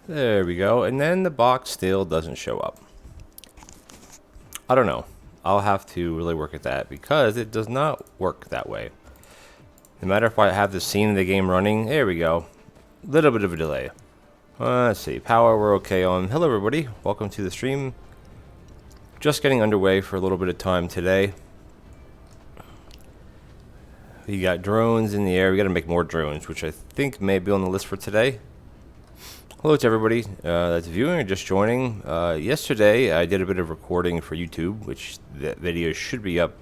There we go. And then the box still doesn't show up. I don't know. I'll have to really work at that because it does not work that way. No matter if I have the scene of the game running. There we go. Little bit of a delay. Let's see. Power we're okay on. Hello everybody. Welcome to the stream. Just getting underway for a little bit of time today. We got drones in the air. We got to make more drones, which I think may be on the list for today. Hello to everybody that's viewing or just joining. Yesterday, I did a bit of recording for YouTube, which that video should be up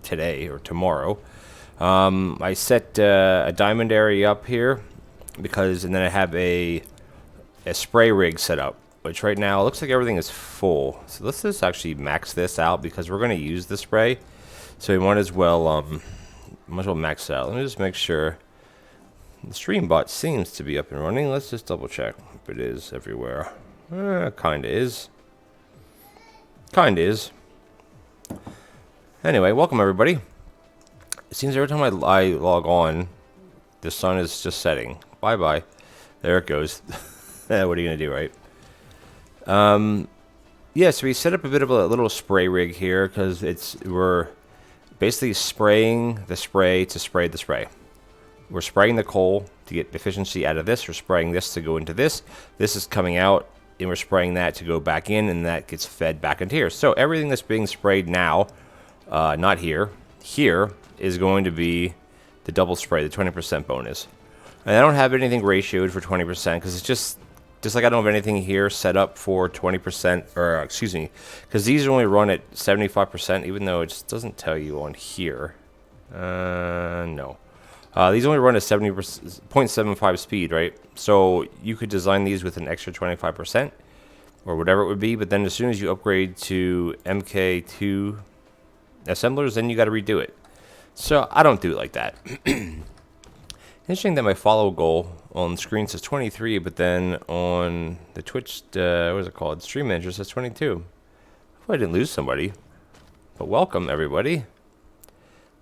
today or tomorrow. I set a diamond area up here because, and then I have a spray rig set up, which right now looks like everything is full. So let's just actually max this out because we're going to use the spray. So we might as well max it out. Let me just make sure. The stream bot seems to be up and running. Let's just double check if it is everywhere. Kinda is. Kinda is. Anyway, welcome everybody. It seems every time I log on, the sun is just setting. Bye-bye. There it goes. What are you gonna do, right? Yeah, so we set up a bit of a little spray rig here because we're basically spraying the spray to spray the spray. We're spraying the coal to get efficiency out of this. We're spraying this to go into this. This is coming out, and we're spraying that to go back in, and that gets fed back into here. So everything that's being sprayed now, not here, here is going to be the double spray, the 20% bonus. And I don't have anything ratioed for 20% because it's just like I don't have anything here set up for 20%, or excuse me, because these only run at 75%, even though it just doesn't tell you on here. No. These only run at 0.75 speed, right? So you could design these with an extra 25% or whatever it would be, but then as soon as you upgrade to MK2 assemblers, then you got to redo it. So I don't do it like that. Interesting that my follow goal on the screen says 23, but then on the Twitch, what is it called? Stream Manager says 22. Hopefully I didn't lose somebody. But welcome, everybody.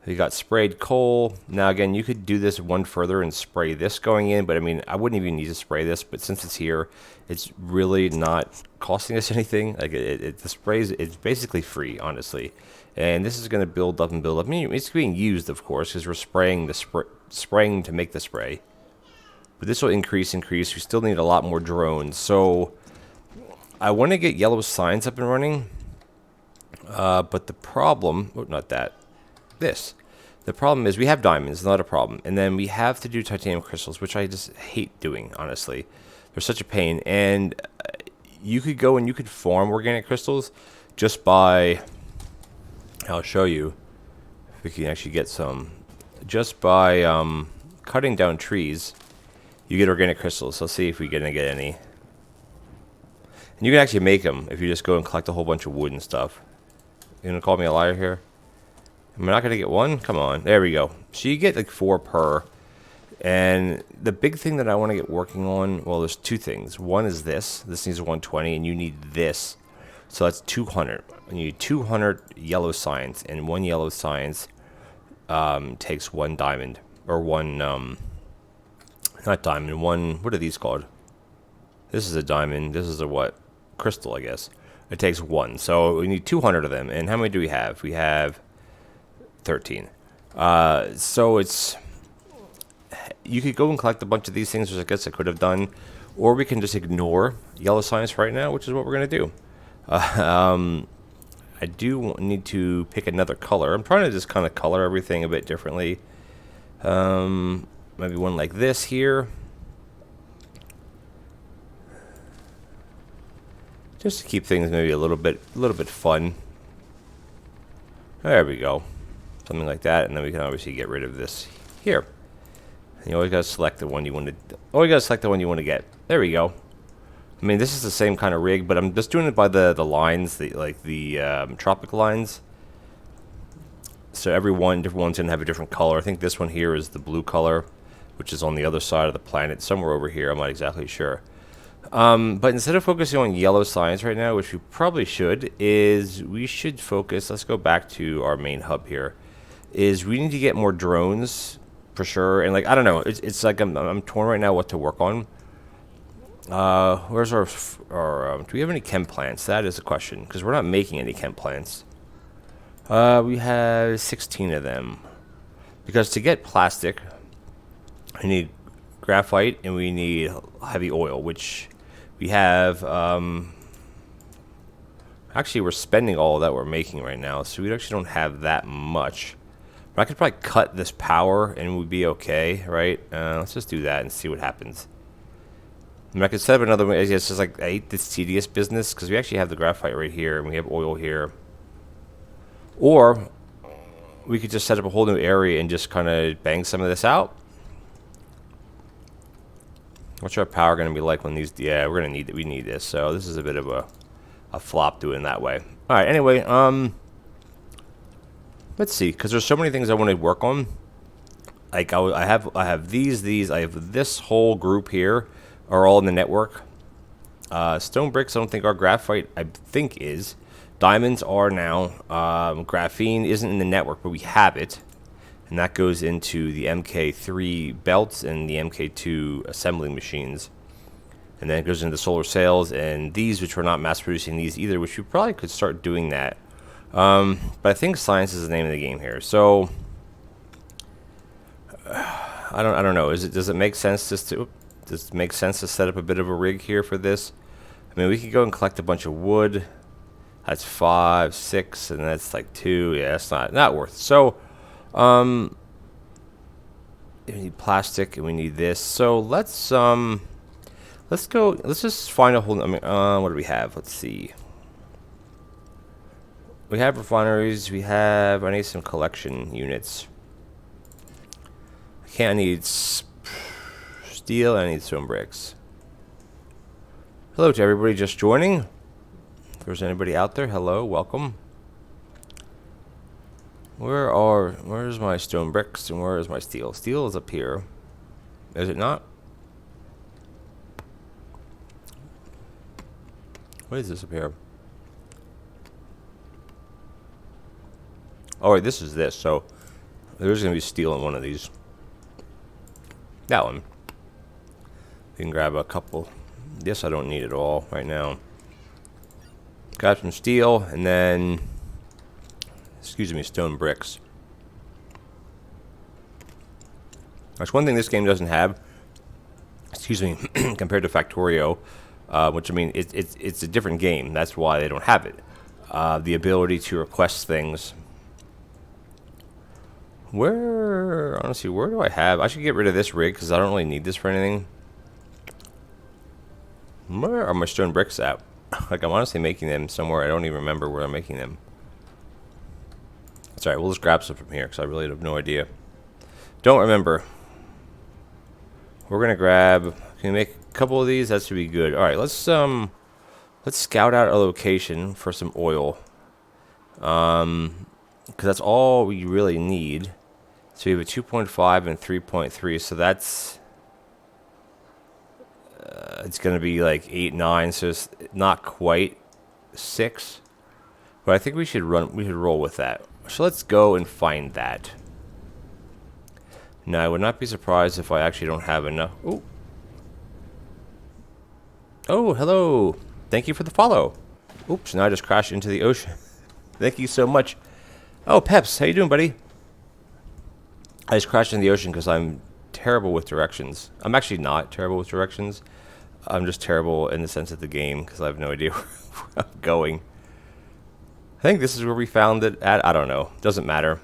You got sprayed coal. Now, again, you could do this one further and spray this going in, but I mean, I wouldn't even need to spray this, but since it's here, it's really not costing us anything. Like, the sprays, it's basically free, honestly. And this is going to build up and build up. I mean, it's being used, of course, because we're spraying spraying to make the spray. But this will increase. We still need a lot more drones. So I want to get yellow signs up and running. But the problem, oh, not that, this. The problem is we have diamonds, not a problem. And then we have to do titanium crystals, which I just hate doing, honestly. They're such a pain. And you could go and you could farm organic crystals just by, I'll show you if we can actually get some. Just by cutting down trees, you get organic crystals. Let's see if we're going to get any. And you can actually make them if you just go and collect a whole bunch of wood and stuff. You going to call me a liar here? Am I not going to get one? Come on. There we go. So you get like 4 per. And the big thing that I want to get working on, well, there's 2 things. One is this. This needs 120, and you need this. So that's 200. You need 200 yellow signs, and 1 yellow signs takes 1 diamond. Or 1, not diamond, 1, what are these called? This is a diamond. This is a what? Crystal, I guess. It takes 1. So we need 200 of them. And how many do we have? We have 13. So it's, you could go and collect a bunch of these things, which I guess I could have done, or we can just ignore yellow signs right now, which is what we're going to do. I do need to pick another color. I'm trying to just kind of color everything a bit differently. Maybe one like this here, just to keep things maybe a little bit fun. There we go. Something like that, and then we can obviously get rid of this here. And you always gotta select the one you want to. Always gotta select the one you want to get. There we go. I mean, this is the same kind of rig, but I'm just doing it by the lines, the tropic lines. So different one's gonna have a different color. I think this one here is the blue color, which is on the other side of the planet, somewhere over here. I'm not exactly sure. But instead of focusing on yellow signs right now, which we probably should, is we should focus. Let's go back to our main hub here. Is we need to get more drones for sure, and like I don't know, it's like I'm torn right now what to work on. Where's our do we have any chem plants? That is a question, because we're not making any chem plants. We have 16 of them, because to get plastic, I need graphite and we need heavy oil, which we have. Actually, we're spending all that we're making right now, so we actually don't have that much. But I could probably cut this power and we'd be okay, right? Let's just do that and see what happens. I mean, I could set up another way. It's just like, I hate this tedious business because we actually have the graphite right here and we have oil here. Or we could just set up a whole new area and just kind of bang some of this out. What's our power going to be like when these? Yeah, we're going to need it. We need this. So this is a bit of a flop doing that way. All right. Anyway, let's see, because there's so many things I want to work on. Like I have these. I have this whole group here are all in the network. Stone bricks, I don't think are. Graphite, I think is. Diamonds are now. Graphene isn't in the network, but we have it. And that goes into the MK3 belts and the MK2 assembling machines. and then it goes into solar sails, and these, which we're not mass producing these either, which we probably could start doing that. But I think science is the name of the game here. So I don't know. Does it make sense does it make sense to set up a bit of a rig here for this? I mean, we could go and collect a bunch of wood. That's 5, 6, and that's like 2. Yeah, that's not worth it. So we need plastic and we need this. So let's go. Let's just find a whole. I mean, what do we have? Let's see. We have refineries. I need some collection units. I need steel. I need stone bricks. Hello to everybody just joining. If there's anybody out there, hello, welcome. Where's my stone bricks and where is my steel? Steel is up here. Is it not? What is this up here? Oh wait, this is this. So there's gonna be steel in one of these. That one. You can grab a couple. This I don't need at all right now. Got some steel and then, excuse me, stone bricks. That's one thing this game doesn't have. Excuse me, compared to Factorio, which I mean, it's a different game. That's why they don't have it. The ability to request things. Honestly, where do I have? I should get rid of this rig because I don't really need this for anything. Where are my stone bricks at? Like, I'm honestly making them somewhere. I don't even remember where I'm making them. That's alright, we'll just grab some from here because I really have no idea. Don't remember. We're gonna grab. Can we make a couple of these? That should be good. Alright, let's scout out a location for some oil. Because that's all we really need. So we have a 2.5 and 3.3, so that's it's gonna be like 8, 9, so it's not quite 6. But I think we should roll with that. So let's go and find that. Now I would not be surprised if I actually don't have enough. Oh, hello. Thank you for the follow. Oops, now I just crashed into the ocean. Thank you so much. Oh, Peps, how you doing, buddy? I just crashed in the ocean because I'm terrible with directions. I'm actually not terrible with directions. I'm just terrible in the sense of the game because I have no idea where I'm going. I think this is where we found it at. I don't know. Doesn't matter.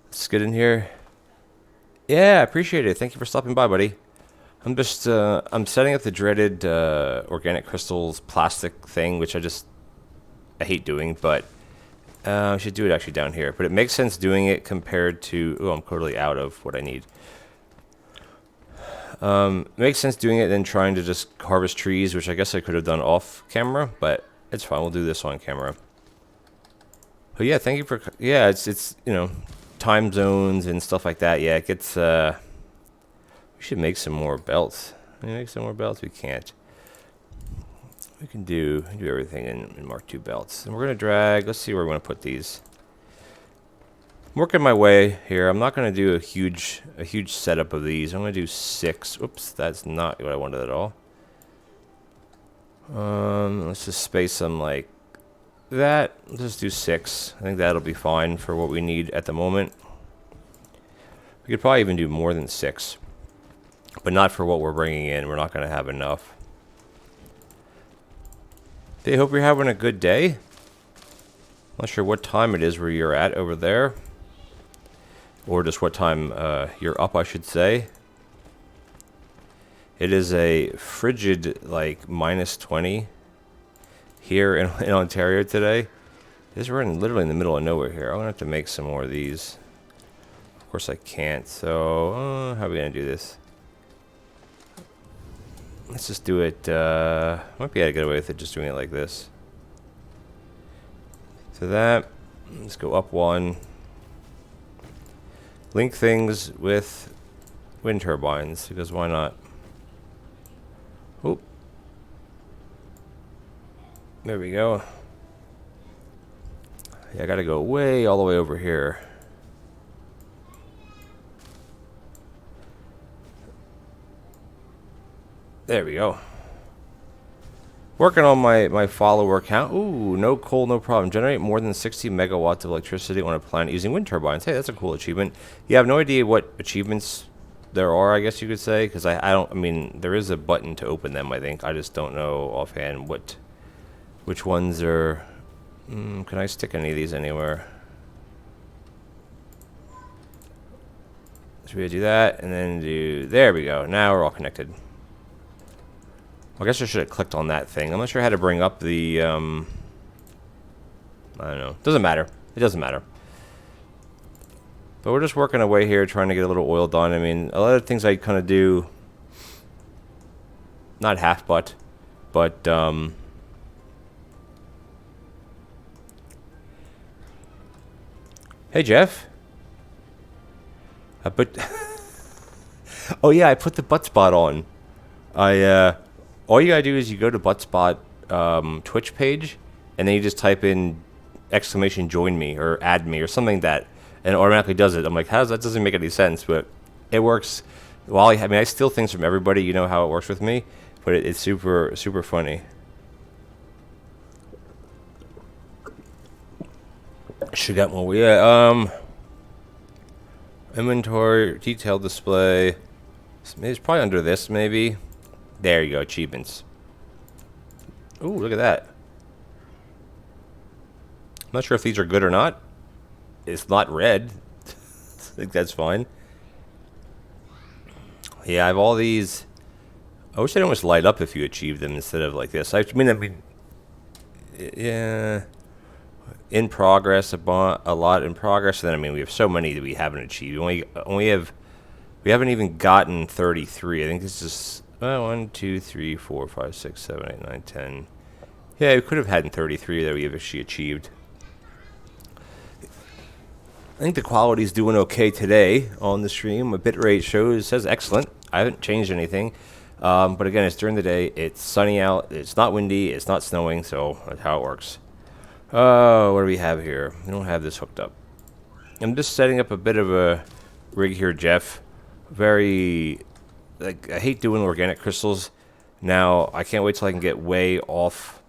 Let's get in here. Yeah, I appreciate it. Thank you for stopping by, buddy. I'm just, I'm setting up the dreaded organic crystals plastic thing, which I hate doing, but I should do it actually down here. But it makes sense doing it compared to, oh, I'm totally out of what I need. It makes sense doing it than trying to just harvest trees, which I guess I could have done off camera, but it's fine. We'll do this on camera. But yeah, thank you for, yeah, it's you know, time zones and stuff like that. Yeah, it gets, we should make some more belts. Can we make some more belts? We can't. We can do everything in Mark II belts. And we're going to drag, let's see where we're going to put these. I'm working my way here. I'm not going to do a huge setup of these. I'm going to do 6. Oops, that's not what I wanted at all. Let's just space them like that. Let's just do 6. I think that'll be fine for what we need at the moment. We could probably even do more than 6. But not for what we're bringing in. We're not going to have enough. I hope you're having a good day. Not sure what time it is where you're at over there. Or just what time you're up, I should say. It is a frigid, like, -20 here in Ontario today. We're literally in the middle of nowhere here. I'm going to have to make some more of these. Of course I can't, so how are we going to do this? Let's just do it, might be able to get away with it just doing it like this. So that, let's go up 1. Link things with wind turbines, because why not? Oop. There we go. Yeah, I gotta go way all the way over here. There we go. Working on my follower count. Ooh, no coal, no problem. Generate more than 60 megawatts of electricity on a planet using wind turbines. Hey, that's a cool achievement. Yeah, I have no idea what achievements there are, I guess you could say, because I don't, I mean, there is a button to open them, I think. I just don't know offhand which ones are, can I stick any of these anywhere? So we do that, and then there we go. Now we're all connected. I guess I should have clicked on that thing. I'm not sure how to bring up the, I don't know. Doesn't matter. It doesn't matter. But we're just working away here, trying to get a little oil done. I mean, a lot of things I kind of do, not half-butt, but, hey, Jeff. I put, oh yeah, I put the butt spot on. All you gotta do is you go to Buttspot Twitch page, and then you just type in exclamation join me or add me or something like that, and it automatically does it. I'm like, that doesn't make any sense, but it works. Well, I mean, I steal things from everybody. You know how it works with me, but it's super funny. Should got more. Yeah. Inventory, detailed display. It's probably under this, maybe. There you go, achievements. Ooh, look at that. I'm not sure if these are good or not. It's not red. I think that's fine. Yeah, I have all these. I wish they'd almost light up if you achieve them instead of like this. I mean, yeah. In progress, a lot in progress. And then, I mean, we have so many that we haven't achieved. We haven't even gotten 33. I think this is 1, 2, 3, 4, 5, 6, 7, 8, 9, 10. Yeah, we could have had 33 that we have actually achieved. I think the quality's doing okay today on the stream. My bitrate says excellent. I haven't changed anything. But again, it's during the day. It's sunny out. It's not windy. It's not snowing. So that's how it works. What do we have here? We don't have this hooked up. I'm just setting up a bit of a rig here, Jeff. I hate doing organic crystals. Now, I can't wait till I can get way off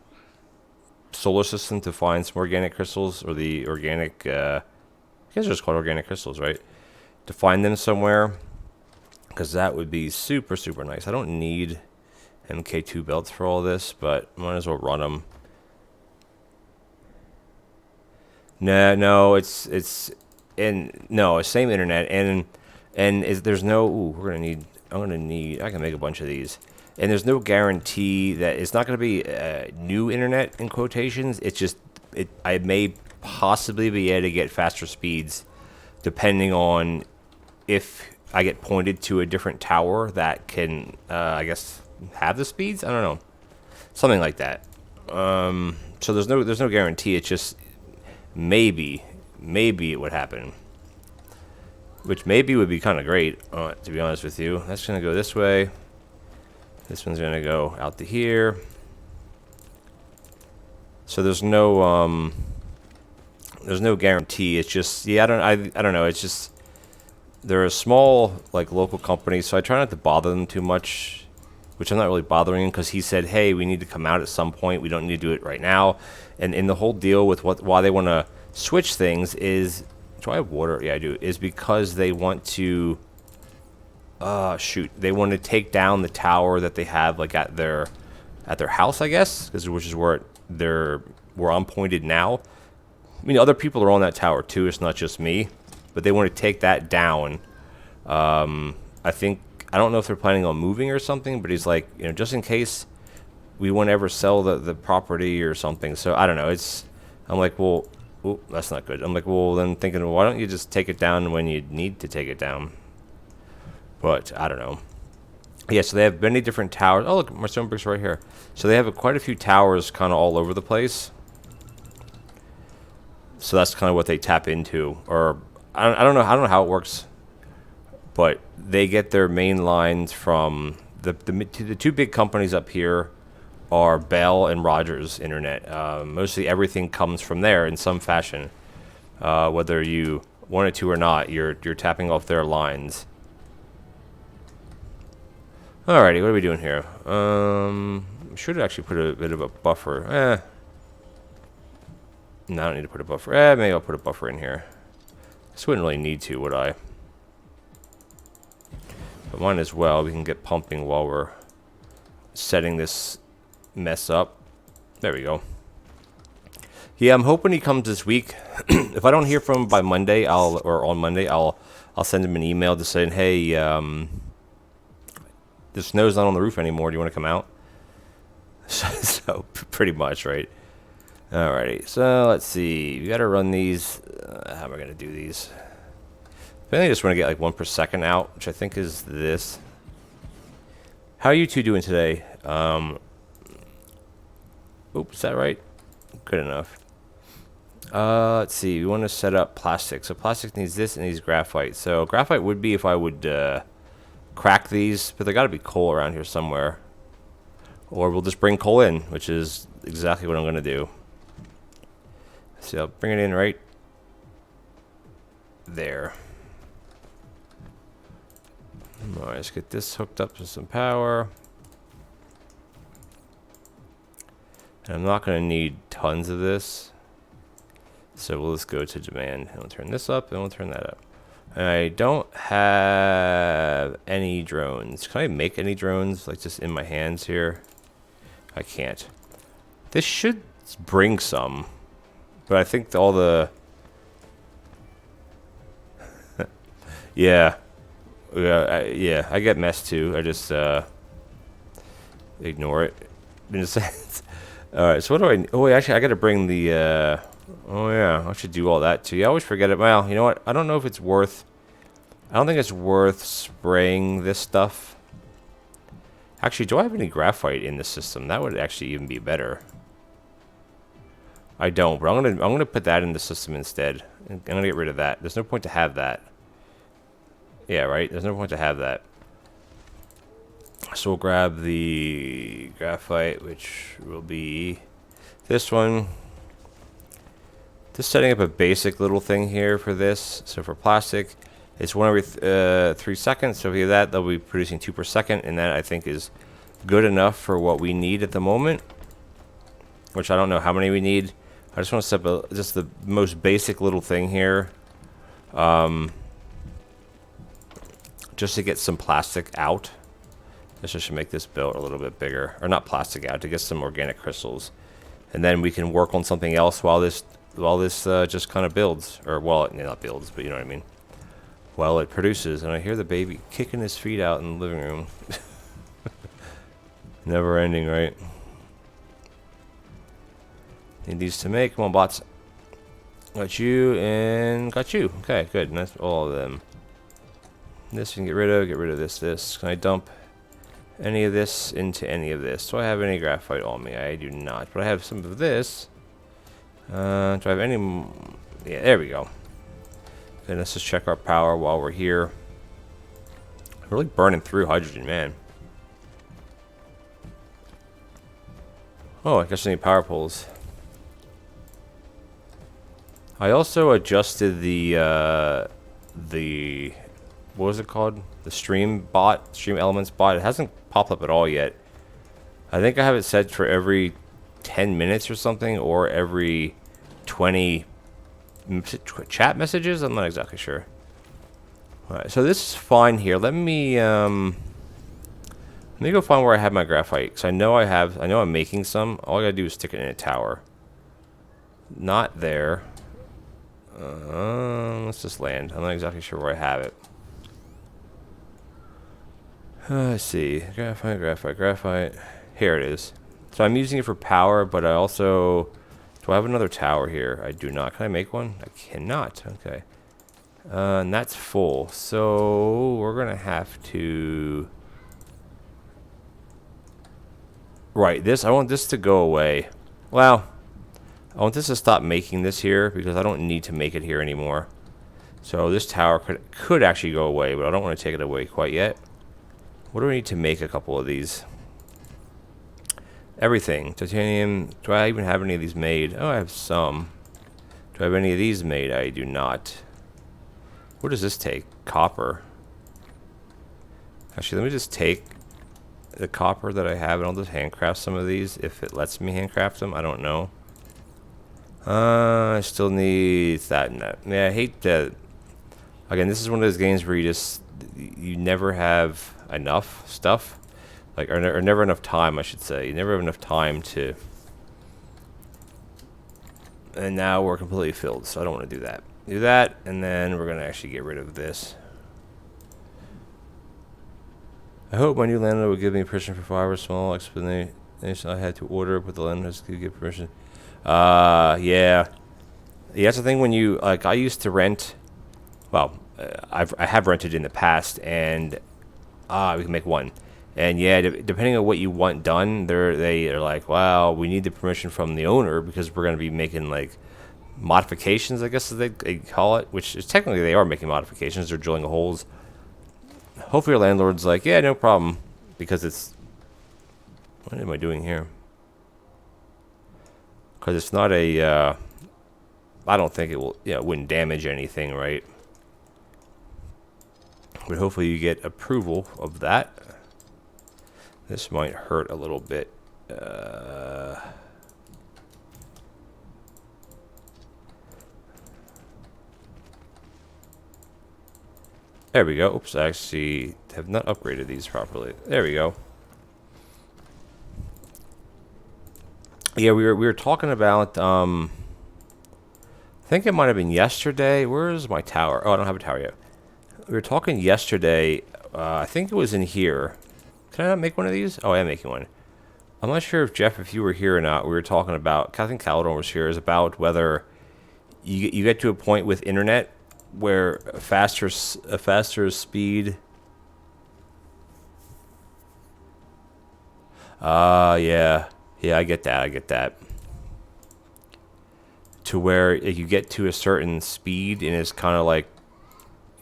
solar system to find some organic crystals, or the organic, I guess they're just called organic crystals, right? To find them somewhere, because that would be super nice. I don't need MK2 belts for all this, but might as well run them. No, it's same internet, and there's no. Ooh, I can make a bunch of these, and there's no guarantee that it's not going to be new internet in quotations. It's just I may possibly be able to get faster speeds, depending on if I get pointed to a different tower that can, I guess, have the speeds. I don't know, something like that. So there's no guarantee. It's just maybe it would happen, which maybe would be kind of great, to be honest with you. That's gonna go this way. This one's gonna go out to here. So there's no guarantee. It's just, yeah, I don't know. It's just, they're a small, like, local company, so I try not to bother them too much, which I'm not really bothering him, because he said, hey, we need to come out at some point. We don't need to do it right now. And in the whole deal with why they want to switch things is, do I have water? Yeah, I do. Is because they want to, they want to take down the tower that they have, like, at their house, I guess, which is where I'm pointed now. I mean, other people are on that tower too. It's not just me, but they want to take that down. I don't know if they're planning on moving or something, but he's like, just in case we won't ever sell the property or something. So I don't know. I'm like, well, that's not good. I'm like, well, then thinking, well, why don't you just take it down when you need to take it down? But I don't know. Yeah, so they have many different towers. Oh, look, my stone bricks right here. So they have quite a few towers kind of all over the place. So that's kind of what they tap into. Or I don't know how it works, but they get their main lines from the two big companies up here are Bell and Rogers Internet. Mostly everything comes from there in some fashion. Whether you want it to or not, you're tapping off their lines. Alrighty, what are we doing here? Should actually put a bit of a buffer. No, I don't need to put a buffer. Maybe I'll put a buffer in here. This wouldn't really need to, would I? But might as well. We can get pumping while we're setting this mess up. There we go. Yeah, I'm hoping he comes this week. If I don't hear from him by Monday, on Monday, I'll send him an email just saying, hey, the snow's not on the roof anymore. Do you want to come out? So pretty much, right? Alrighty, so let's see. We got to run these. How am I going to do these? I think I just want to get like 1 per second out, which I think is this. How are you two doing today? Oops, is that right? Good enough. Let's see. We want to set up plastic. So plastic needs this and needs graphite. So graphite would be if I would crack these, but they got to be coal around here somewhere. Or we'll just bring coal in, which is exactly what I'm going to do. So I'll bring it in right there. Alright, let's get this hooked up to some power. And I'm not going to need tons of this. So we'll just go to demand. And we'll turn this up and we'll turn that up. I don't have any drones. Can I make any drones, like just in my hands here? I can't. This should bring some. But I think all the... yeah. Yeah, I get messed too. I just ignore it. In a sense. Alright, so what do I... oh, wait, actually, I gotta bring the... oh, yeah, I should do all that too. I always forget it. Well, you know what? I don't know if it's worth... I don't think it's worth spraying this stuff. Actually, do I have any graphite in the system? That would actually even be better. I don't, but I'm gonna put that in the system instead. I'm gonna get rid of that. There's no point to have that. Yeah, right? There's no point to have that. So we'll grab the graphite, which will be this one. Just setting up a basic little thing here for this. So for plastic, it's 1 every 3 seconds. So if we have that, they'll be producing 2 per second, and that I think is good enough for what we need at the moment. Which I don't know how many we need. I just want to set up just the most basic little thing here. Just to get some plastic out. This should make this build a little bit bigger. Or not plastic out, to get some organic crystals. And then we can work on something else while this just kind of builds. Or, well, not builds, but you know what I mean. While it produces. And I hear the baby kicking his feet out in the living room. Never ending, right? Need these to make. Come on, bots. Got you and got you. Okay, good. And that's all of them. This we can get rid of. Get rid of this. Can I dump any of this into any of this? Do I have any graphite on me? I do not. But I have some of this. Do I have any... yeah, there we go. And let's just check our power while we're here. Really burning through hydrogen, man. Oh, I guess I need power poles. I also adjusted the what was it called? The stream elements bot. It hasn't popped up at all yet. I think I have it set for every 10 minutes or something, or every 20 chat messages. I'm not exactly sure. All right, so this is fine here. Let me go find where I have my graphite, because I know I'm making some. All I gotta do is stick it in a tower. Not there. Let's just land. I'm not exactly sure where I have it. Let's see. Graphite. Here it is. So I'm using it for power, but I also... do I have another tower here? I do not. Can I make one? I cannot. Okay. And that's full. So we're going to have to... right, I want this to go away. Well... I want this to stop making this here, because I don't need to make it here anymore. So this tower could actually go away, but I don't want to take it away quite yet. What do I need to make a couple of these? Everything. Titanium. Do I even have any of these made? Oh, I have some. Do I have any of these made? I do not. What does this take? Copper. Actually, let me just take the copper that I have, and I'll just handcraft some of these if it lets me handcraft them. I don't know. I still need that and that. Yeah, I hate that. Again, this is one of those games where you never have enough stuff, like or never enough time, I should say. You never have enough time to. And now we're completely filled, so I don't want to do that. Do that, and then we're gonna actually get rid of this. I hope my new landlord would give me permission for 5 or small explanation I had to order, but the landlord could give permission. Yeah. That's the thing when you, like, I used to rent, well, I have rented in the past, and, we can make one. And yeah, depending on what you want done, they are like, wow, we need the permission from the owner because we're going to be making, like, modifications, I guess they call it, which is technically they are making modifications. They're drilling holes. Hopefully your landlord's like, yeah, no problem, because it's, what am I doing here? Because it's not a, I don't think it will, it wouldn't damage anything, right? But hopefully you get approval of that. This might hurt a little bit. There we go. Oops, I actually have not upgraded these properly. There we go. Yeah, we were talking about, I think it might have been yesterday. Where's my tower? Oh, I don't have a tower yet. We were talking yesterday, I think it was in here. Can I not make one of these? Oh, I am making one. I'm not sure if Jeff, if you were here or not. We were talking about, I think Calador was here, is about whether you get to a point with internet where a faster speed. Yeah, I get that. To where you get to a certain speed and it's kind of like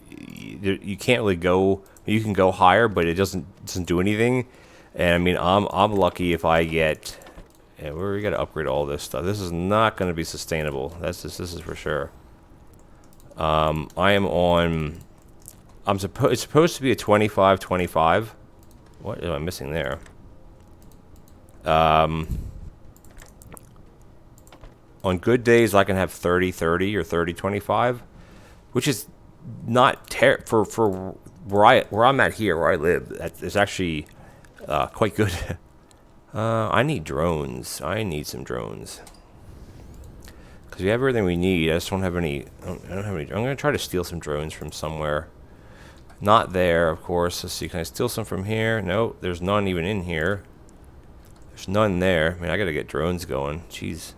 you can't really go. You can go higher, but it doesn't do anything. And I mean, I'm lucky if I get. Yeah, we got to upgrade all this stuff. This is not going to be sustainable. This is for sure. I am on. It's supposed to be a 25-25. What am I missing there? On good days, I can have 30-30 or 30-25, which is not for where I'm at here, where I live. It's actually quite good. I need drones. I need some drones. Because we have everything we need. I just don't have any. I don't have any. I'm going to try to steal some drones from somewhere. Not there, of course. Let's see. Can I steal some from here? No, there's none even in here. There's none there. I mean, I got to get drones going. Jeez.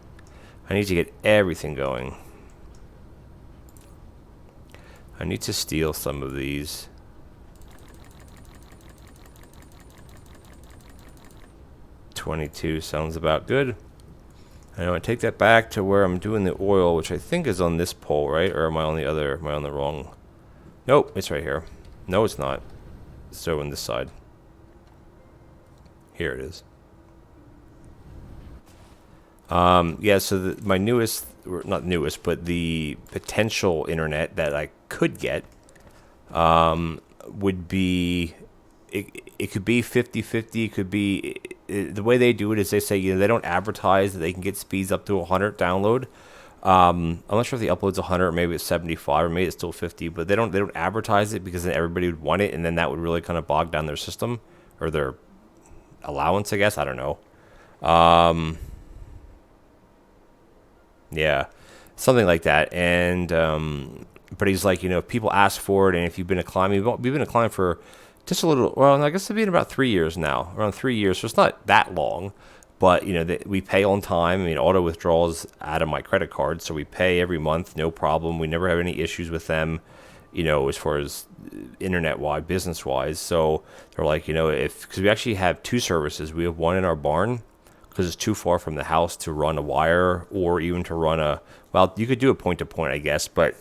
I need to get everything going. I need to steal some of these. $22 sounds about good. And I take that back to where I'm doing the oil, which I think is on this pole, right? Or am I on the other? Am I on the wrong? Nope, it's right here. No, it's not. It's over on this side. Here it is. Yeah, so my newest, or not newest, but the potential internet that I could get would be, it could be 50-50, it could be, the way they do it is they say, they don't advertise that they can get speeds up to 100 download. I'm not sure if the upload's 100, or maybe it's 75, or maybe it's still 50, but they don't advertise it because then everybody would want it, and then that would really kind of bog down their system, or their allowance, I guess, I don't know. Yeah, something like that. And but he's like, if people ask for it, and if you've been a client, we've been a client for just a little, well, I guess it's been about 3 years now, around 3 years, so it's not that long. But we pay on time. I mean, auto withdrawals out of my credit card, so we pay every month, no problem. We never have any issues with them, as far as internet-wise, business-wise. So they're like, because we actually have two services. We have one in our barn, because it's too far from the house to run a wire, or even to run well, you could do a point-to-point, I guess, but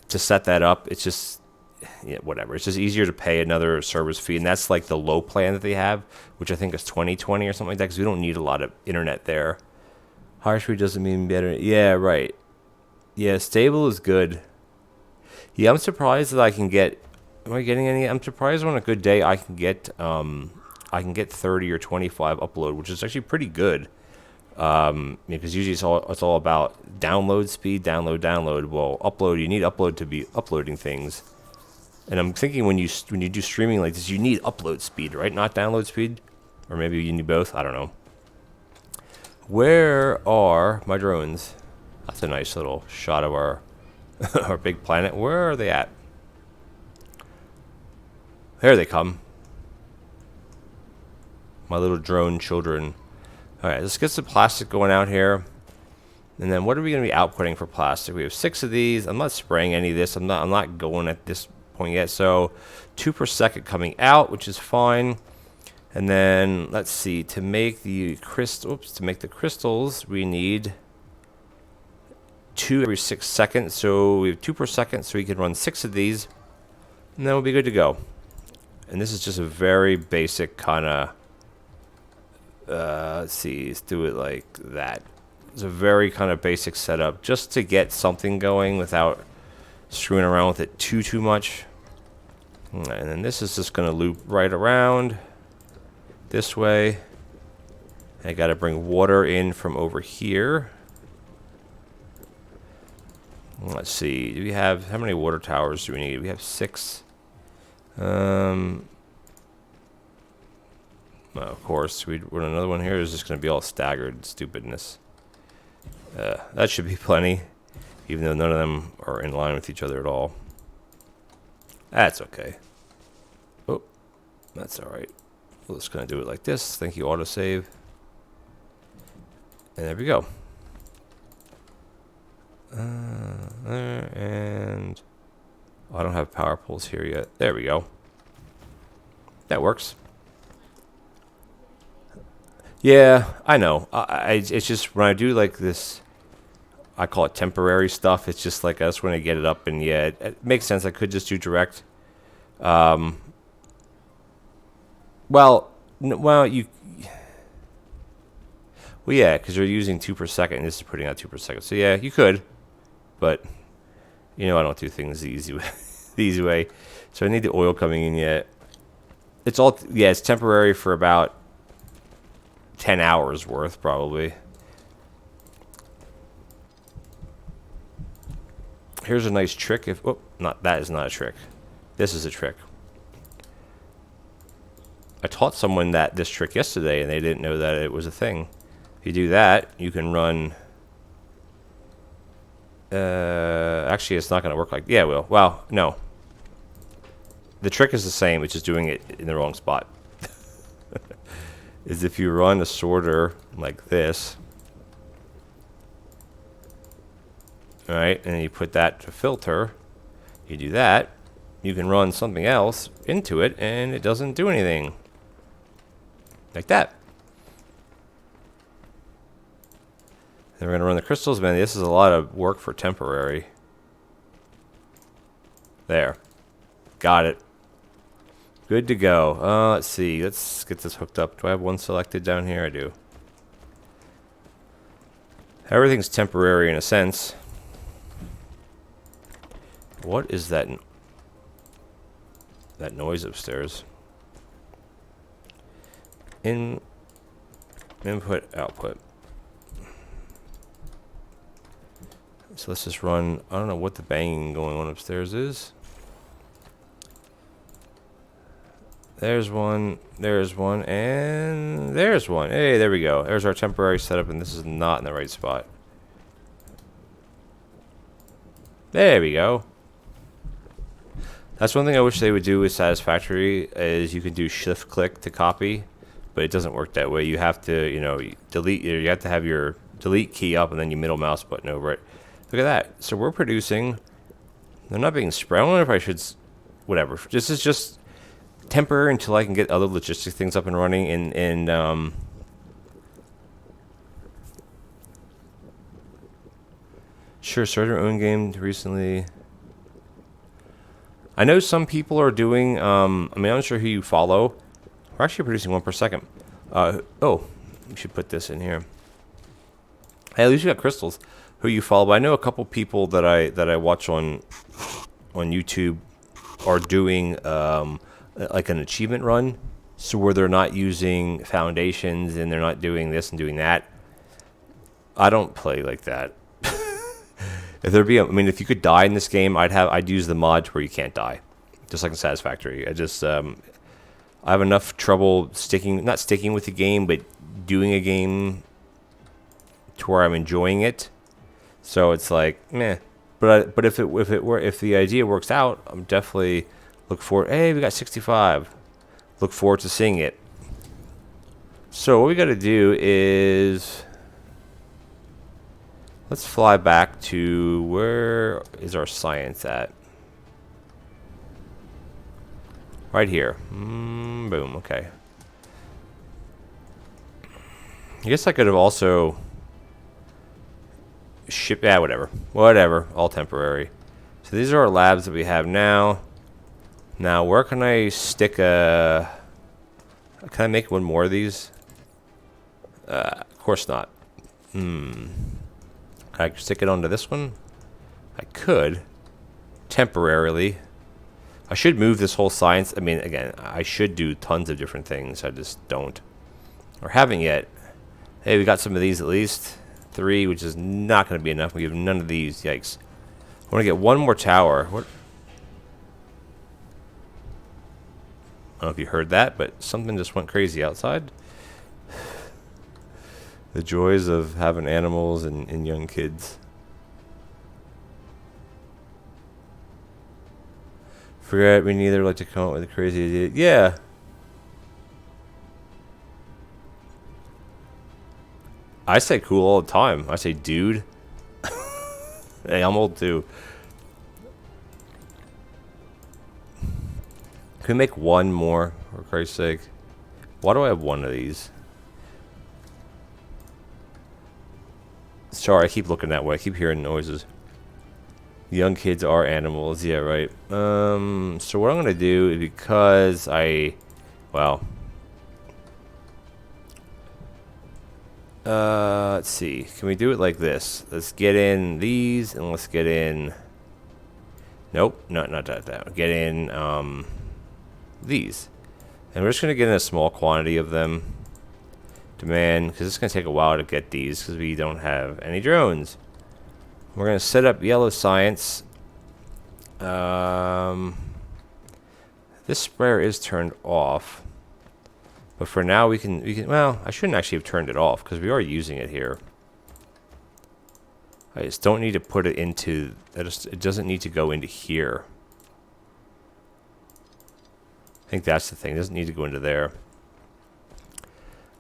to set that up, it's just, whatever. It's just easier to pay another service fee, and that's like the low plan that they have, which I think is 20/20 or something like that, because we don't need a lot of internet there. Higher speed doesn't mean better. Yeah, right. Yeah, stable is good. Yeah, I'm surprised that I can get, am I getting any? I'm surprised on a good day I can get I can get 30 or 25 upload, which is actually pretty good. Because usually it's all about download speed, download. Well, upload, you need upload to be uploading things. And I'm thinking when you do streaming like this, you need upload speed, right? Not download speed, or maybe you need both. I don't know. Where are my drones? That's a nice little shot of our our big planet. Where are they at? There they come. My little drone children. All right, let's get some plastic going out here. And then what are we going to be outputting for plastic? We have 6 of these. I'm not spraying any of this. I'm not going at this point yet. So 2 per second coming out, which is fine. And then let's see, to make the crystals, we need 2 every 6 seconds. So we have 2 per second, so we can run 6 of these, and then we'll be good to go. And this is just a very basic kind of, let's see, let's do it like that. It's a very kind of basic setup just to get something going without screwing around with it too much. And then this is just going to loop right around this way. I got to bring water in from over here. Let's see. Do we have, how many water towers do we need? We have 6. Well, of course, we run another one here. It's just going to be all staggered stupidness. That should be plenty, even though none of them are in line with each other at all. That's okay. Oh, that's all right. We're just going to do it like this. Thank you, autosave. And there we go. And oh, I don't have power poles here yet. There we go. That works. Yeah, I know. It's just when I do like this, I call it temporary stuff. It's just like I just want to get it up, and yeah, it makes sense. I could just do direct. Well, yeah, because you're using 2 per second, and this is putting out 2 per second. So yeah, you could, but you know I don't do things the easy way. The easy way. So I need the oil coming in yet. It's all it's temporary for about 10 hours worth probably. Here's a nice trick. If that is not a trick. This is a trick. I taught someone this trick yesterday, and they didn't know that it was a thing. If you do that, you can run. Actually, it's not going to work like. Yeah, it will. Well, no. The trick is the same. It's just doing it in the wrong spot. Is if you run a sorter like this, all right, and you put that to filter, you do that, you can run something else into it, and it doesn't do anything. Like that. Then we're going to run the crystals. Man, this is a lot of work for temporary. There. Got it. Good to go. Let's see. Let's get this hooked up. Do I have one selected down here? I do. Everything's temporary in a sense. What is that noise upstairs? Input, output. So let's just run. I don't know what the banging going on upstairs is. There's one, and there's one. Hey, there we go. There's our temporary setup, and this is not in the right spot. There we go. That's one thing I wish they would do with Satisfactory, is you can do shift click to copy, but it doesn't work that way. You have to, delete. You have to have your delete key up and then your middle mouse button over it. Look at that. So we're producing. They're not being spread. I don't know if I should. Whatever. This is just temporary until I can get other logistic things up and running. And sure, started our own game recently. I know some people are doing. I'm not sure who you follow. We're actually producing 1 per second. Oh, we should put this in here. Hey, at least you got crystals. Who you follow? But I know a couple people that I watch on YouTube are doing like an achievement run. So where they're not using foundations and they're not doing this and doing that. I don't play like that. If there be, I mean, if you could die in this game, I'd use the mods where you can't die, just like in Satisfactory. I have enough trouble not sticking with the game, but doing a game to where I'm enjoying it. So it's like, meh. But if the idea works out, I'm definitely look forward. Hey, we got 65. Look forward to seeing it. So what we got to do is let's fly back to where is our science at? Right here. Boom. Okay. I guess I could have also shipped. Yeah, whatever. Whatever. All temporary. So these are our labs that we have now. Now, where can I stick a... Can I make one more of these? Of course not. Can I stick it onto this one? I could. Temporarily. I should move this whole science. I mean, again, I should do tons of different things. I just don't. Or haven't yet. Hey, we got some of these at least. 3, which is not going to be enough. We have none of these. Yikes. I want to get one more tower. What? I don't know if you heard that, but something just went crazy outside. The joys of having animals and young kids. Forget we neither like to come up with a crazy idea. Yeah. I say cool all the time. I say dude. Hey, I'm old too. Can we make one more, for Christ's sake? Why do I have one of these? Sorry, I keep looking that way. I keep hearing noises. Young kids are animals. Yeah, right. So what I'm going to do is because well... let's see. Can we do it like this? Let's get in these and let's get in... Nope, not that. Get in, these. And we're just going to get in a small quantity of them. Demand, because it's going to take a while to get these because we don't have any drones. We're going to set up yellow science. This sprayer is turned off. But for now we can well, I shouldn't actually have turned it off because we are using it here. I just don't need to put it into, it doesn't need to go into here. I think that's the thing. It doesn't need to go into there.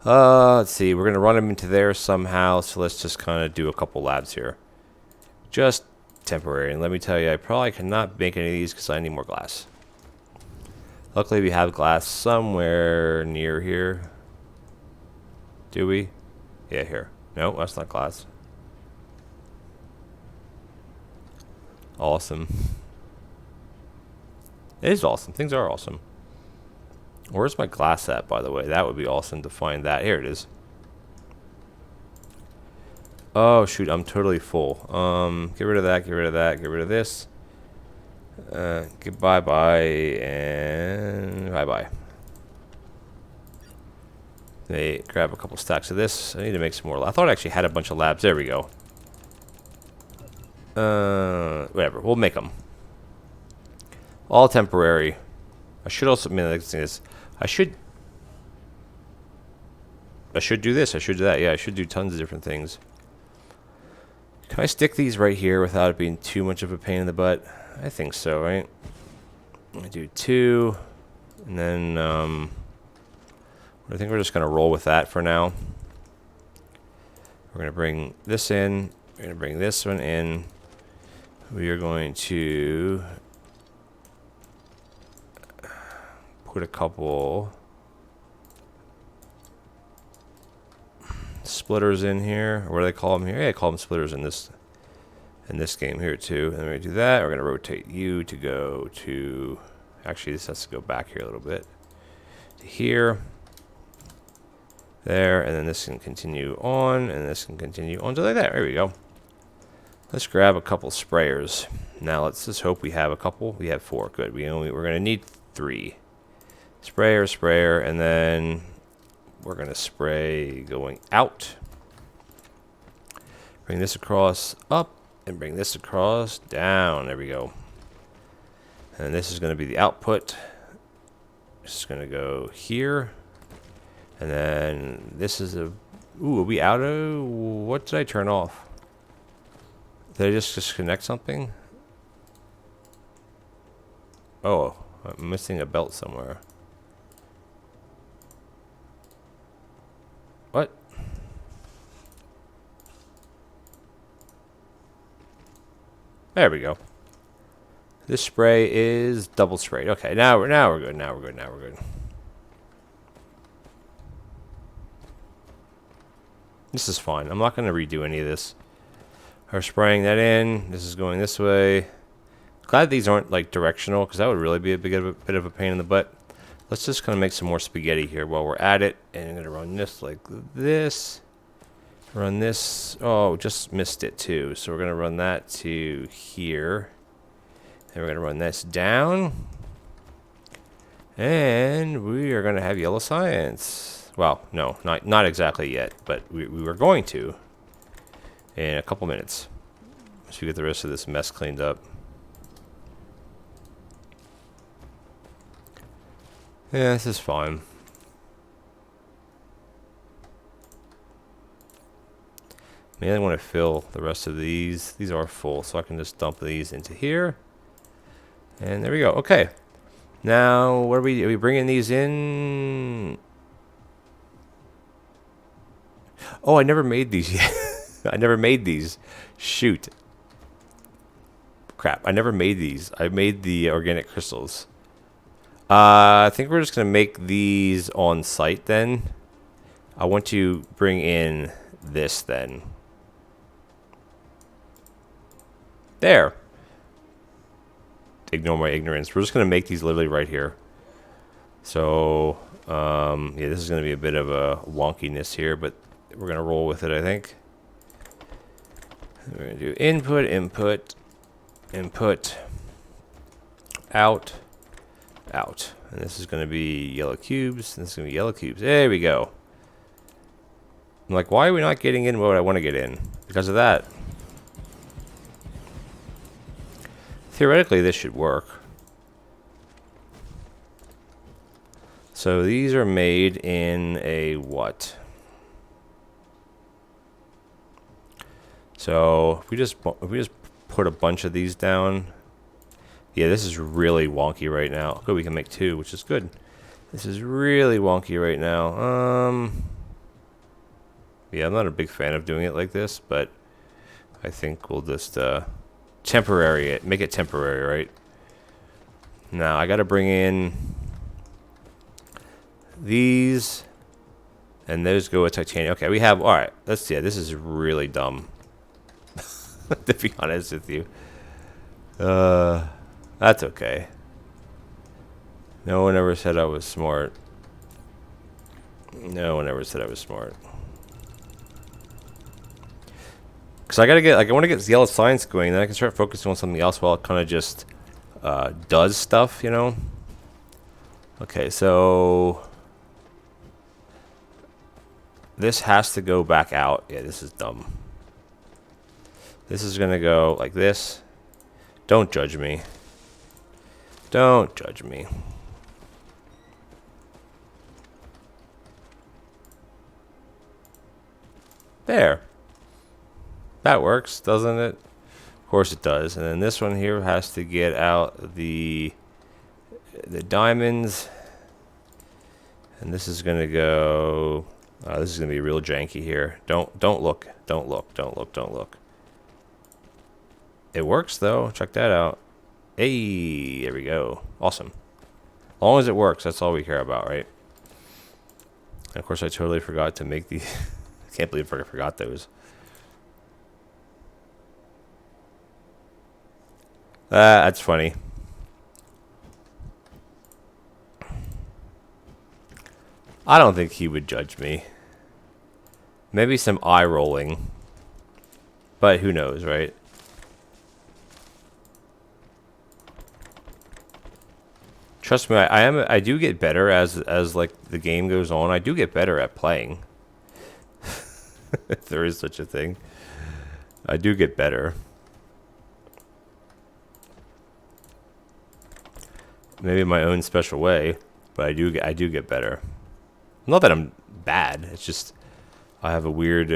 Let's see. We're going to run them into there somehow. So let's just kind of do a couple labs here. Just temporary. And let me tell you, I probably cannot make any of these because I need more glass. Luckily, we have glass somewhere near here. Do we? Yeah, here. No, that's not glass. Awesome. It is awesome. Things are awesome. Where's my glass at, by the way? That would be awesome to find that. Here it is. Oh, shoot. I'm totally full. Get rid of that. Get rid of that. Get rid of this. Goodbye, bye, and bye-bye. They grab a couple stacks of this. I need to make some more. I thought I actually had a bunch of labs. There we go. Whatever. We'll make them. All temporary. I should also, I mean, like this. I should do this. I should do that. Yeah, I should do tons of different things. Can I stick these right here without it being too much of a pain in the butt? I think so, right? I do 2, and then I think we're just going to roll with that for now. We're going to bring this in. We're going to bring this one in. We are going to put a couple splitters in here. What do they call them here? Yeah, I call them splitters in this game here too. And we're going to do that. We're going to rotate you to go to... Actually, this has to go back here a little bit. To here. There. And then this can continue on. And this can continue on to like that. There we go. Let's grab a couple sprayers. Now let's just hope we have a couple. We have 4. Good. We're going to need 3. sprayer, and then we're going to spray going out. Bring this across up, and bring this across down. There we go. And this is going to be the output. This is going to go here. And then this is a... Ooh, are we out of... What did I turn off? Did I just disconnect something? Oh, I'm missing a belt somewhere. What? There we go. This spray is double sprayed. Okay, now we're good. Now we're good. This is fine. I'm not going to redo any of this. We're spraying that in. This is going this way. Glad these aren't like directional, because that would really be a bit of a pain in the butt. Let's just kind of make some more spaghetti here while we're at it. And I'm going to run this like this. Run this. Oh, just missed it too. So we're going to run that to here. And we're going to run this down. And we are going to have yellow science. Well, no, not exactly yet, but we were going to in a couple minutes. So we get the rest of this mess cleaned up. Yeah, this is fine. Mainly want to fill the rest of these. These are full, so I can just dump these into here. And there we go. Okay. Now, what are we bringing these in? Oh, I never made these yet. I never made these. Shoot. Crap. I never made these. I made the organic crystals. I think we're just going to make these on site then. I want to bring in this then. There. Ignore my ignorance. We're just going to make these literally right here. So, yeah, this is going to be a bit of a wonkiness here, but we're going to roll with it, I think. We're going to do input, input, input, out, out. And this is going to be yellow cubes. And this is going to be yellow cubes. There we go. I'm like, why are we not getting in what I want to get in? Because of that. Theoretically, this should work. So these are made in a what? So if we just put a bunch of these down. Yeah, this is really wonky right now. Good, we can make two, which is good. This is really wonky right now. Yeah, I'm not a big fan of doing it like this, but I think we'll just make it temporary, right? Now I got to bring in these, and those go with titanium. Okay, we have. All right, let's see. This is really dumb, to be honest with you. That's okay. No one ever said I was smart. No one ever said I was smart. Because I gotta get, like, I want to get yellow science going, then I can start focusing on something else while it kind of just does stuff, you know? Okay, so this has to go back out. Yeah, this is dumb. This is gonna go like this. Don't judge me. Don't judge me. There. That works, doesn't it? Of course it does. And then this one here has to get out the diamonds. And this is gonna go. This is gonna be real janky here. Don't look. Don't look. Don't look. Don't look. It works though. Check that out. Hey, there we go. Awesome. As long as it works, that's all we care about, right? And of course, I totally forgot to make these. I can't believe I forgot those. That's funny. I don't think he would judge me. Maybe some eye rolling. But who knows, right? Trust me, I do get better as like the game goes on. I do get better at playing. If there is such a thing. I do get better. Maybe in my own special way, but I do get better. Not that I'm bad. It's just I have a weird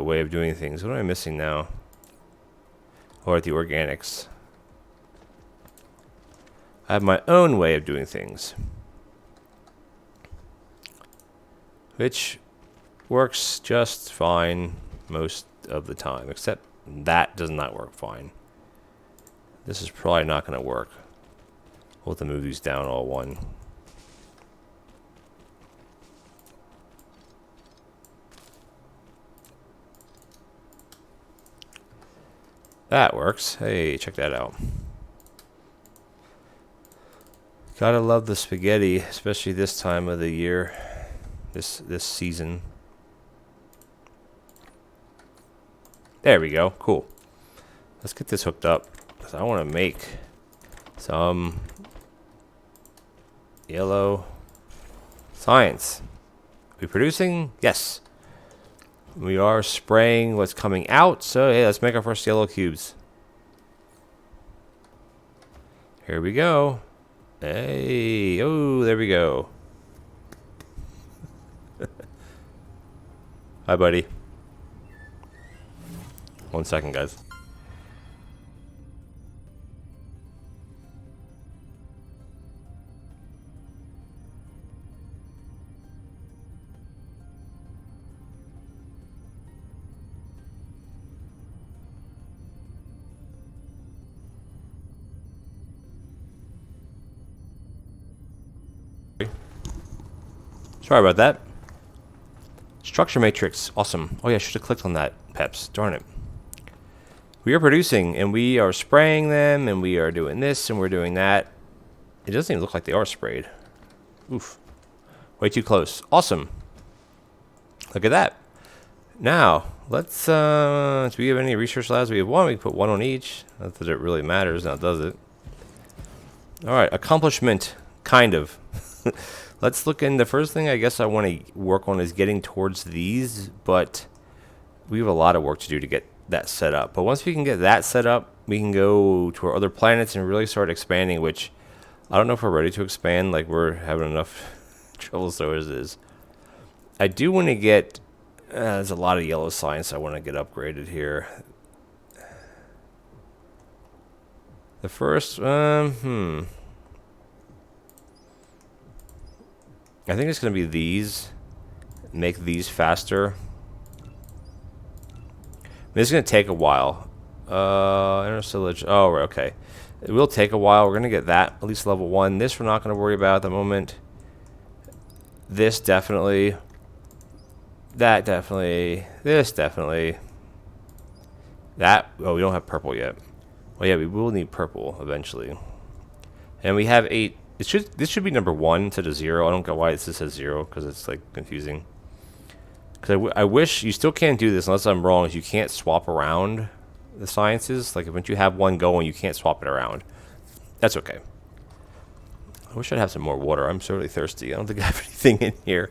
way of doing things. What am I missing now? Or at the organics. I have my own way of doing things, which works just fine most of the time, except that does not work fine. This is probably not going to work. We'll have to move these down all one. That works. Hey, check that out. Gotta love the spaghetti, especially this time of the year, this season. There we go. Cool. Let's get this hooked up, because I want to make some yellow science. Are we producing? Yes. We are spraying what's coming out, so hey, let's make our first yellow cubes. Here we go. Hey, oh, there we go. Hi, buddy. 1 second, guys. Sorry about that. Structure matrix. Awesome. Oh yeah, I should have clicked on that, Peps. Darn it. We are producing, and we are spraying them, and we are doing this, and we're doing that. It doesn't even look like they are sprayed. Oof. Way too close. Awesome. Look at that. Now, let's, do we have any research labs? We have one. We can put one on each. Not that it really matters now, does it? Alright, accomplishment. Kind of. Let's look in. The first thing I guess I want to work on is getting towards these, but we have a lot of work to do to get that set up. But once we can get that set up, we can go to our other planets and really start expanding, which I don't know if we're ready to expand. Like, we're having enough trouble so as it is. I do want to get, there's a lot of yellow science I want to get upgraded here. The first, I think it's going to be these. Make these faster. This is going to take a while. Interstellar. Oh, okay. It will take a while. We're going to get that at least level 1. This we're not going to worry about at the moment. This definitely. That definitely. This definitely. That. Oh, we don't have purple yet. Oh yeah, we will need purple eventually. And we have 8. This should be number 1 instead of 0. I don't get why this says 0, because it's like confusing. Because I wish you still can't do this unless I'm wrong. Is you can't swap around the sciences. Like, once you have one going, you can't swap it around. That's okay. I wish I'd have some more water. I'm so really thirsty. I don't think I have anything in here.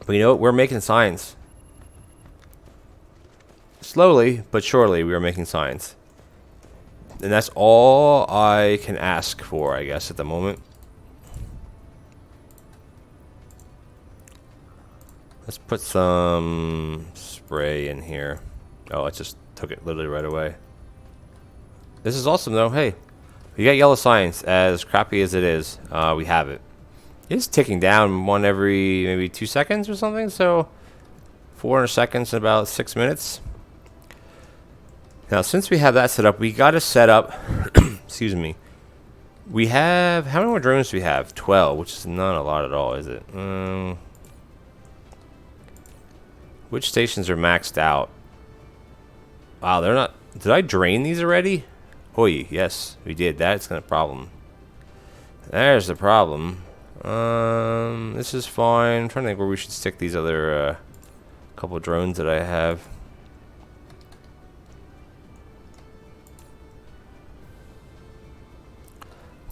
But you know what? We're making science. Slowly but surely, we are making science. And that's all I can ask for, I guess, at the moment. Let's put some spray in here. Oh, I just took it literally right away. This is awesome, though. Hey, we got yellow science. As crappy as it is, we have it. It's ticking down one every maybe 2 seconds or something. So 400 seconds in about 6 minutes. Now, since we have that set up, we got to set up, excuse me, we have, how many more drones do we have? 12, which is not a lot at all, is it? Which stations are maxed out? Wow, they're not, did I drain these already? Oh, yes, we did. That's not a problem. There's the problem. This is fine. I'm trying to think where we should stick these other, couple drones that I have.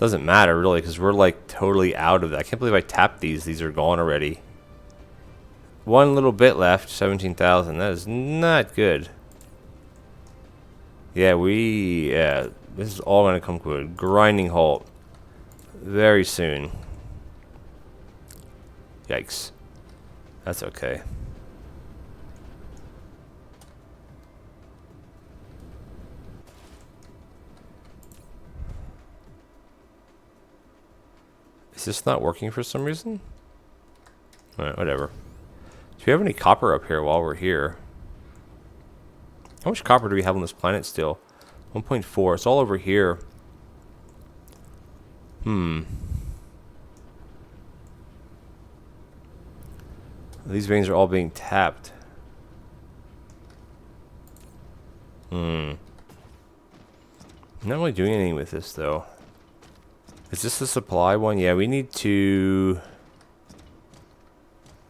Doesn't matter really because we're like totally out of that. I can't believe I tapped these. These are gone already. One little bit left, 17,000. That is not good. Yeah, this is all going to come to a grinding halt very soon. Yikes. That's okay. Is this not working for some reason? Alright, whatever. Do we have any copper up here while we're here? How much copper do we have on this planet still? 1.4. It's all over here. These veins are all being tapped. I'm not really doing anything with this though. Is this the supply one? Yeah, we need to...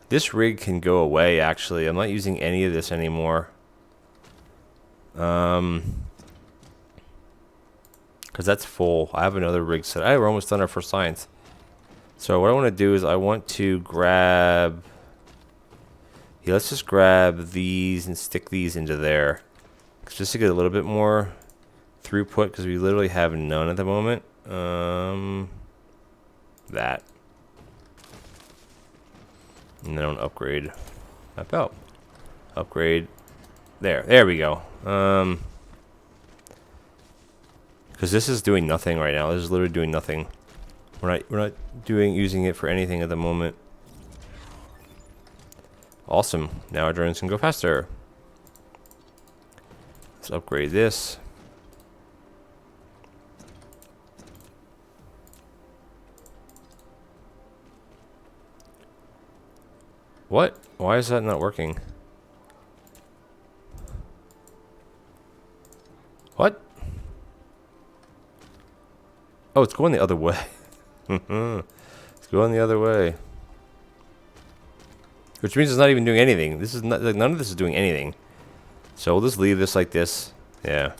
This rig can go away, actually. I'm not using any of this anymore. Because that's full. I have another rig set. We're almost done our first science. So what I want to do is I want to grab... Yeah, let's just grab these and stick these into there. Just to get a little bit more throughput, because we literally have none at the moment. That. And then upgrade. Map out. Upgrade. There we go. Because this is doing nothing right now. This is literally doing nothing. We're not using it for anything at the moment. Awesome. Now our drones can go faster. Let's upgrade this. What? Why is that not working? What? Oh, it's going the other way. It's going the other way. Which means it's not even doing anything. This is not, like, none of this is doing anything. So we'll just leave this like this. Yeah.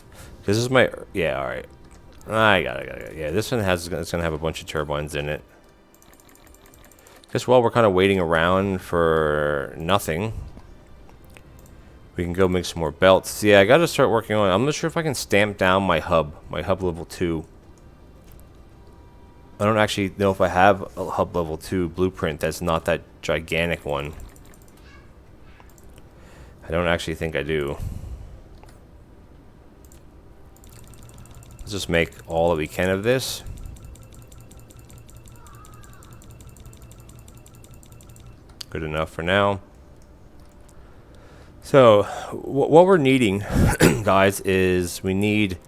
This is my... Yeah, alright. I got it. Yeah, this one it's going to have a bunch of turbines in it. Guess while we're kind of waiting around for nothing, we can go make some more belts. Yeah, I got to start working on it. I'm not sure if I can stamp down my hub level 2. I don't actually know if I have a hub level 2 blueprint that's not that gigantic one. I don't actually think I do. Let's just make all that we can of this. Good enough for now. So, what we're needing, guys, is we need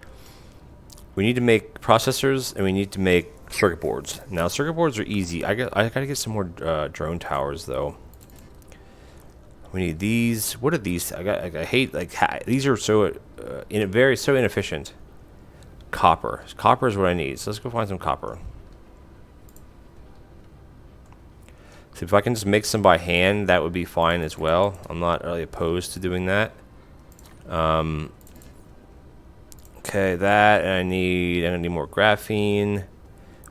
to make processors and we need to make circuit boards. Now, circuit boards are easy. I gotta get some more drone towers though. We need these. What are these? I hate these are so so inefficient. Copper. Copper is what I need. So let's go find some copper. So if I can just make some by hand, that would be fine as well. I'm not really opposed to doing that. Okay, that, and I'm gonna need more graphene,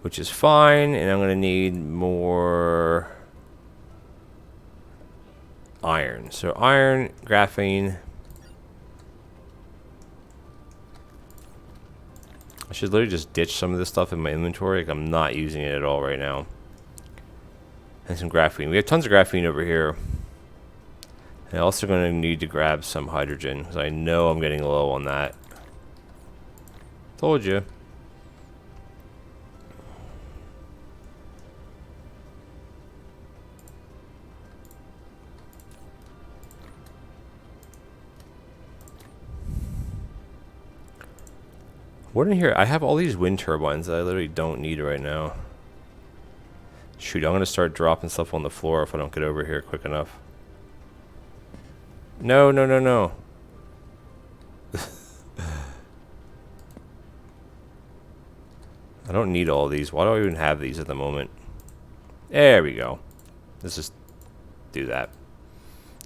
which is fine, and I'm gonna need more iron. So iron, graphene. I should literally just ditch some of this stuff in my inventory. Like, I'm not using it at all right now. And some graphene. We have tons of graphene over here. And I'm also going to need to grab some hydrogen, because I know I'm getting low on that. Told you. What in here? I have all these wind turbines that I literally don't need right now. Shoot, I'm going to start dropping stuff on the floor if I don't get over here quick enough. No. I don't need all these. Why do I even have these at the moment? There we go. Let's just do that.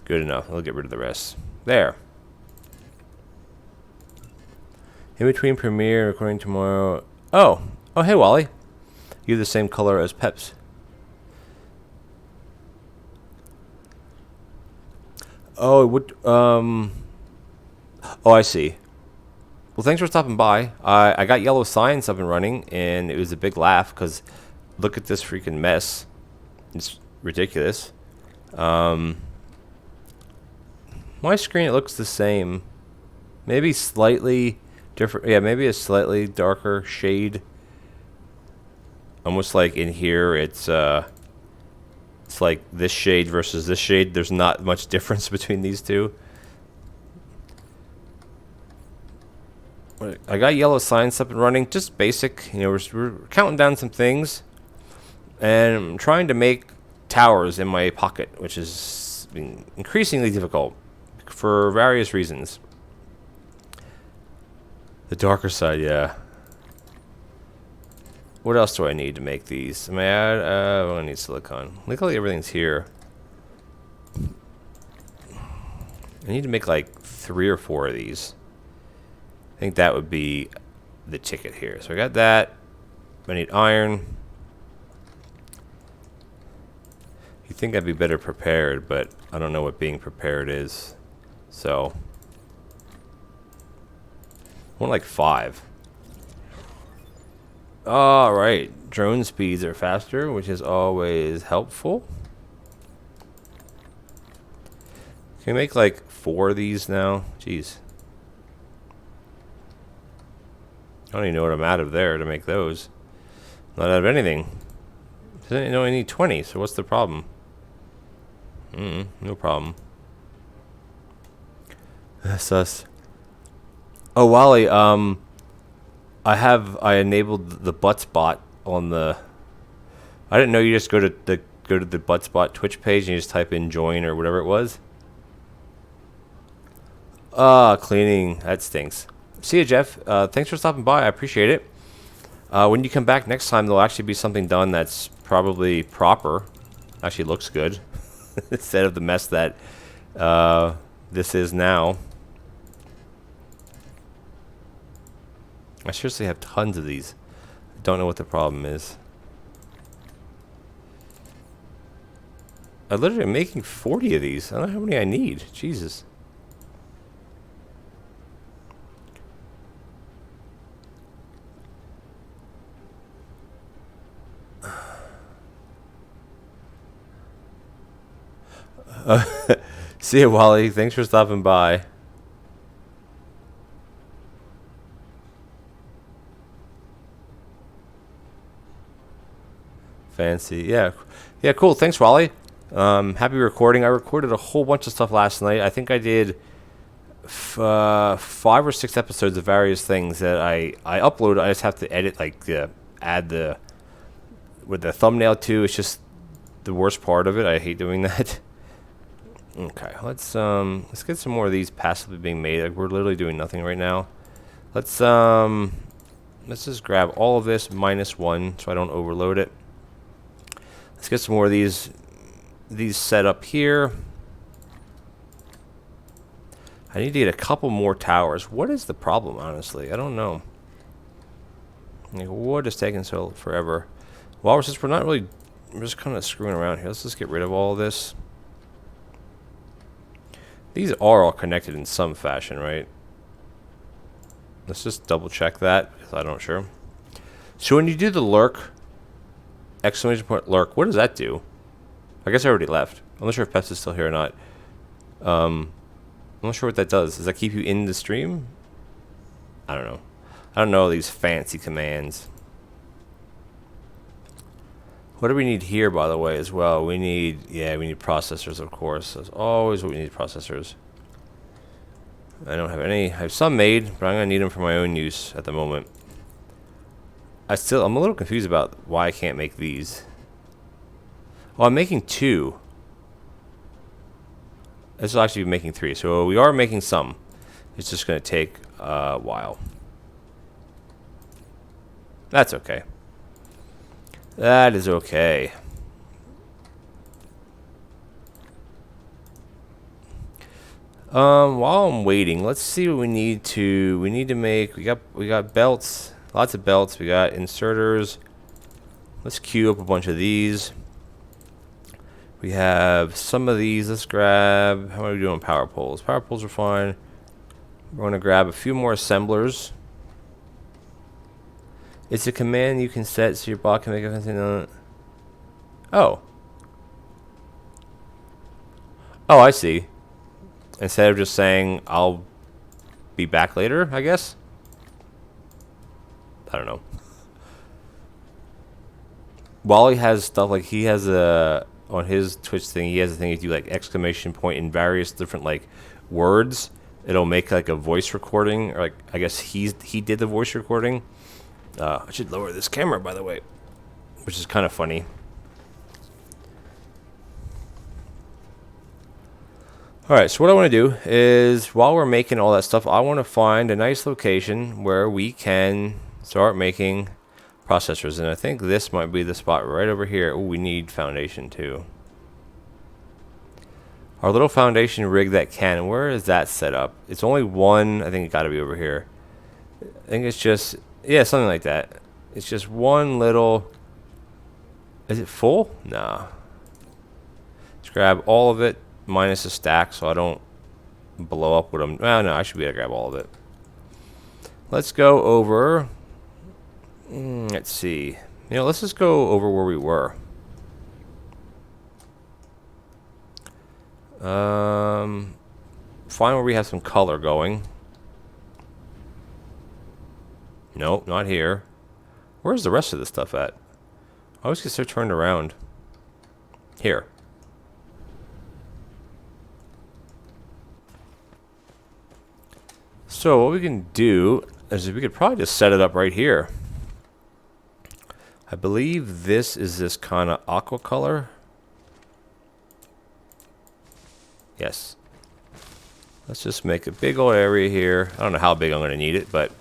Good enough. I'll get rid of the rest. There. In between premiere, recording tomorrow. Oh, hey, Wally. You have the same color as Peps. Oh, it would. Oh, I see. Well, thanks for stopping by. I got yellow signs up and running, and it was a big laugh because look at this freaking mess. It's ridiculous. My screen, it looks the same. Maybe slightly different. Yeah, maybe a slightly darker shade. Almost like in here, it's like this shade versus this shade. There's not much difference between these two. I got yellow signs up and running, just basic. You know, we're counting down some things, and I'm trying to make towers in my pocket, which is increasingly difficult for various reasons. The darker side, yeah. What else do I need to make these? Am I add? I need silicon. Look like everything's here. I need to make like 3 or 4 of these. I think that would be the ticket here. So I got that. I need iron. You'd think I'd be better prepared, but I don't know what being prepared is. So, more like 5. Alright, drone speeds are faster, which is always helpful. Can we make like 4 of these now? Jeez. I don't even know what I'm out of there to make those. Not out of anything. I only need 20, so what's the problem? No problem. Sus. Oh, Wally, I enabled the butt spot on the. I didn't know you just go to the butt spot Twitch page and you just type in join or whatever it was. Cleaning, that stinks. See you, Jeff. Thanks for stopping by. I appreciate it. When you come back next time, there'll actually be something done that's probably proper. Actually looks good. Instead of the mess that this is now. I seriously have tons of these. I don't know what the problem is. I literally am making 40 of these. I don't know how many I need. Jesus. See you, Wally. Thanks for stopping by. Fancy. Yeah, cool. Thanks, Wally. Happy recording. I recorded a whole bunch of stuff last night. I think I did 5 or 6 episodes of various things that I upload. I just have to edit, like add with the thumbnail too. It's just the worst part of it. I hate doing that. Okay, let's get some more of these passively being made. Like, we're literally doing nothing right now. Let's just grab all of this -1 so I don't overload it. Let's get some more of these set up here. I need to get a couple more towers. What is the problem, honestly? I don't know. Like, what is taking so forever? Well, since we're not really, we're just kind of screwing around here. Let's just get rid of all of this. These are all connected in some fashion, right? Let's just double check that, because I'm not sure. So when you do the lurk, exclamation point lurk, what does that do? I guess I already left. I'm not sure if Pets is still here or not. I'm not sure what that does. Does that keep you in the stream? I don't know. I don't know these fancy commands. What do we need here, by the way, as well? We need processors, of course. That's always what we need, processors. I don't have any. I have some made, but I'm going to need them for my own use at the moment. I'm a little confused about why I can't make these. Oh, I'm making 2. This will actually be making 3. So we are making some. It's just going to take a while. That's okay. That is okay. While I'm waiting, let's see what we need to make. We got belts, lots of belts. We got inserters. Let's queue up a bunch of these. We have some of these. Let's grab, how are we doing power poles? Power poles are fine. We're going to grab a few more assemblers. It's a command you can set so your bot can make a... Oh. Oh, I see. Instead of just saying, I'll be back later, I guess? I don't know. Wally has stuff like, he has a... On his Twitch thing, he has a thing you do like exclamation point in various different like words. It'll make like a voice recording, or like I guess he did the voice recording. I should lower this camera, by the way, which is kind of funny. All right, so what I want to do is while we're making all that stuff, I want to find a nice location where we can start making processors, and I think this might be the spot right over here. Oh, we need foundation too. Our little foundation rig that can, where is that set up? It's only one, I think it got to be over here. I think it's just, yeah, something like that. It's just one little, is it full? Nah. Let's grab all of it minus a stack so I don't blow up what I'm, well, no, I should be able to grab all of it. Let's go over. Let's see. You know, let's just go over where we were. Find where we have some color going. Nope, not here. Where's the rest of the stuff at? I always get so turned around. Here. So what we can do is we could probably just set it up right here. I believe this is this kind of aqua color. Yes. Let's just make a big old area here. I don't know how big I'm going to need it, but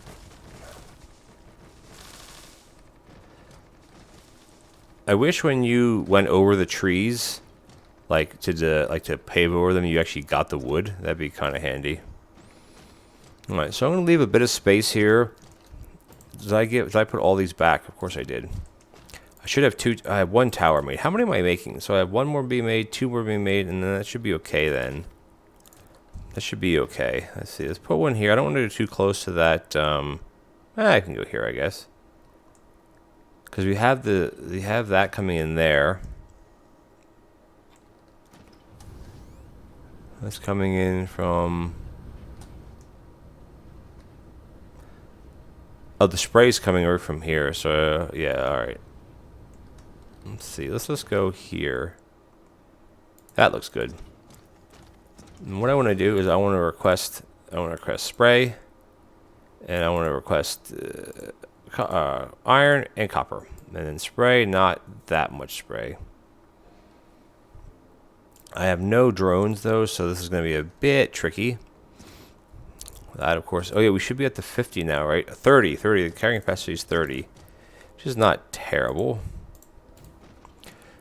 I wish when you went over the trees, like to pave over them, you actually got the wood. That'd be kind of handy. All right, so I'm going to leave a bit of space here. Did I put all these back? Of course I did. I should have two. I have one tower made. How many am I making? So I have one more being made, two more being made, and then that should be okay then. That should be okay. Let's see. Let's put one here. I don't want to go too close to that. I can go here, I guess, because we have that coming in there. That's coming in from. Oh, the spray's coming right from here. So yeah, all right. Let's see. Let's just go here. That looks good. And what I want to do is I want to request spray, and I want to request iron and copper, and then spray. Not that much spray. I have no drones though, so this is going to be a bit tricky. That, of course. Oh yeah, we should be at the 50 now, right? 30. The carrying capacity is 30, which is not terrible.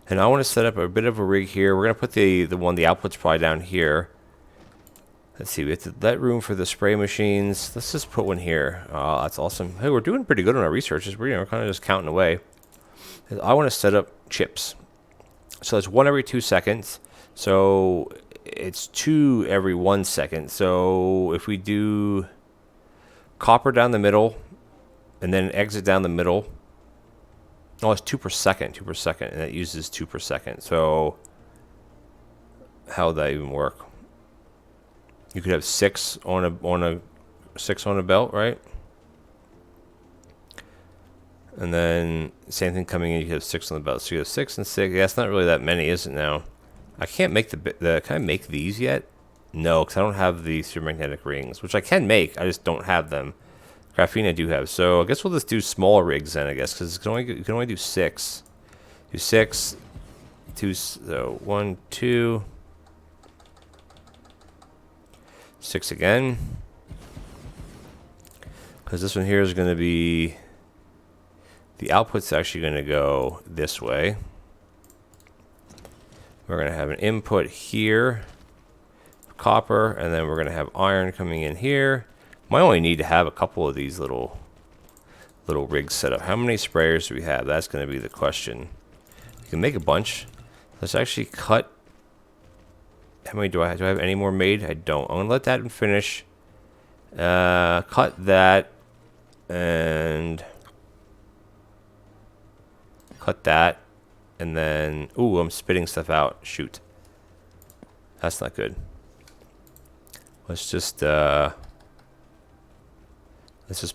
And I want to set up a bit of a rig here. We're going to put the output's probably down here. Let's see, we have to let room for the spray machines. Let's just put one here. Oh, that's awesome. Hey, we're doing pretty good on our researches. We're kind of just counting away. I want to set up chips. So it's 1 every 2 seconds. So it's 2 every 1 second. So if we do copper down the middle and then exit down the middle. Oh, it's 2 per second, and it uses 2 per second. So how would that even work? You could have 6 on a belt, right? And then same thing coming in. You have 6 on the belt. So you have 6 and 6. Yeah, it's not really that many, is it now? I can't make can I make these yet? No, because I don't have the supermagnetic rings, which I can make. I just don't have them. Graphene I do have. So I guess we'll just do smaller rigs then, I guess, because you can only do 6. Do 6. 2. So 1, 2. 6 again. Because this one here is going to be... The output's actually going to go this way. We're going to have an input here, copper, and then we're going to have iron coming in here. Might only need to have a couple of these little little rig setup. How many sprayers do we have? That's going to be the question. You can make a bunch. Let's actually cut. How many do I have? Do I have any more made? I don't. I'm going to let that finish. Cut that. And cut that. And then... Ooh, I'm spitting stuff out. Shoot. That's not good. Let's just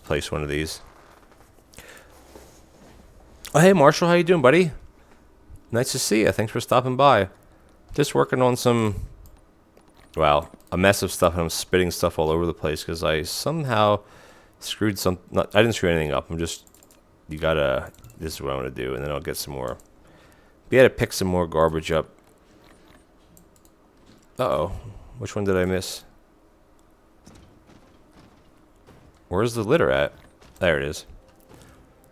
place one of these. Oh, hey, Marshall. How you doing, buddy? Nice to see you. Thanks for stopping by. Just working on some... Well, a mess of stuff, and I'm spitting stuff all over the place because I somehow screwed some... I didn't screw anything up. I'm just... You gotta... This is what I'm going to do, and then I'll get some more... We had to pick some more garbage up. Uh-oh. Which one did I miss? Where's the litter at? There it is.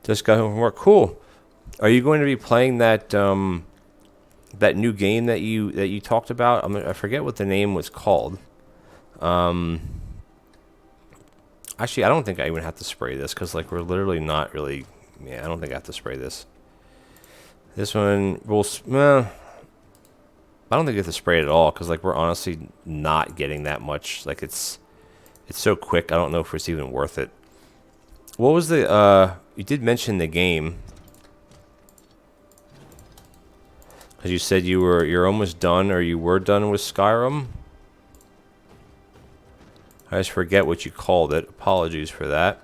Just got home from work. Cool. Are you going to be playing that that new game that you talked about? I forget what the name was called. Actually, I don't think I even have to spray this because like we're literally not really. Yeah, I don't think I have to spray this. This one will. I don't think you have to spray it at all because like we're honestly not getting that much. Like it's so quick. I don't know if it's even worth it. What was the? You did mention the game. Because you said you're almost done, or you were done with Skyrim. I just forget what you called it. Apologies for that.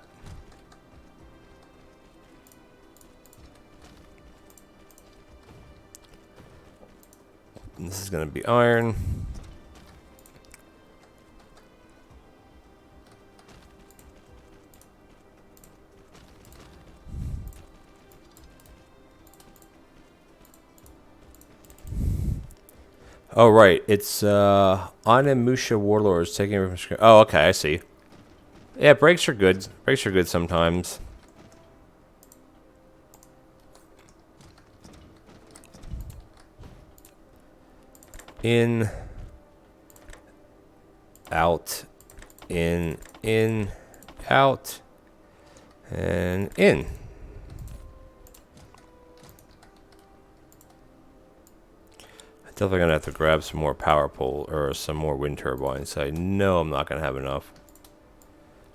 And this is going to be iron. Oh, right. It's Onimusha Warlords taking over from screen. Oh, okay. I see. Yeah, breaks are good. Breaks are good sometimes. In. Out. In. In. Out. And in. Definitely gonna have to grab some more power pole or some more wind turbines. I know I'm not gonna have enough.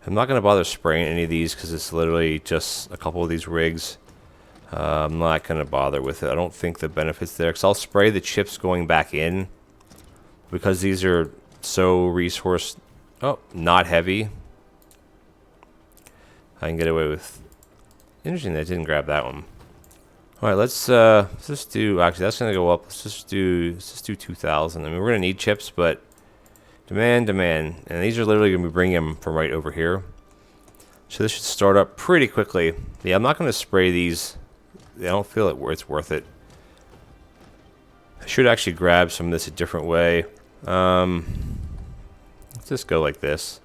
I'm not gonna bother spraying any of these because it's literally just a couple of these rigs. I'm not gonna bother with it. I don't think the benefit's there because I'll spray the chips going back in because these are so resource. Oh, not heavy. I can get away with. Interesting, that I didn't grab that one. All right, let's just do. Actually, that's gonna go up. Let's just do 2,000. I mean, we're gonna need chips, but demand, and these are literally gonna be bringing them from right over here. So this should start up pretty quickly. Yeah, I'm not gonna spray these. I don't feel it's worth it. I should actually grab some of this a different way. Let's just go like this.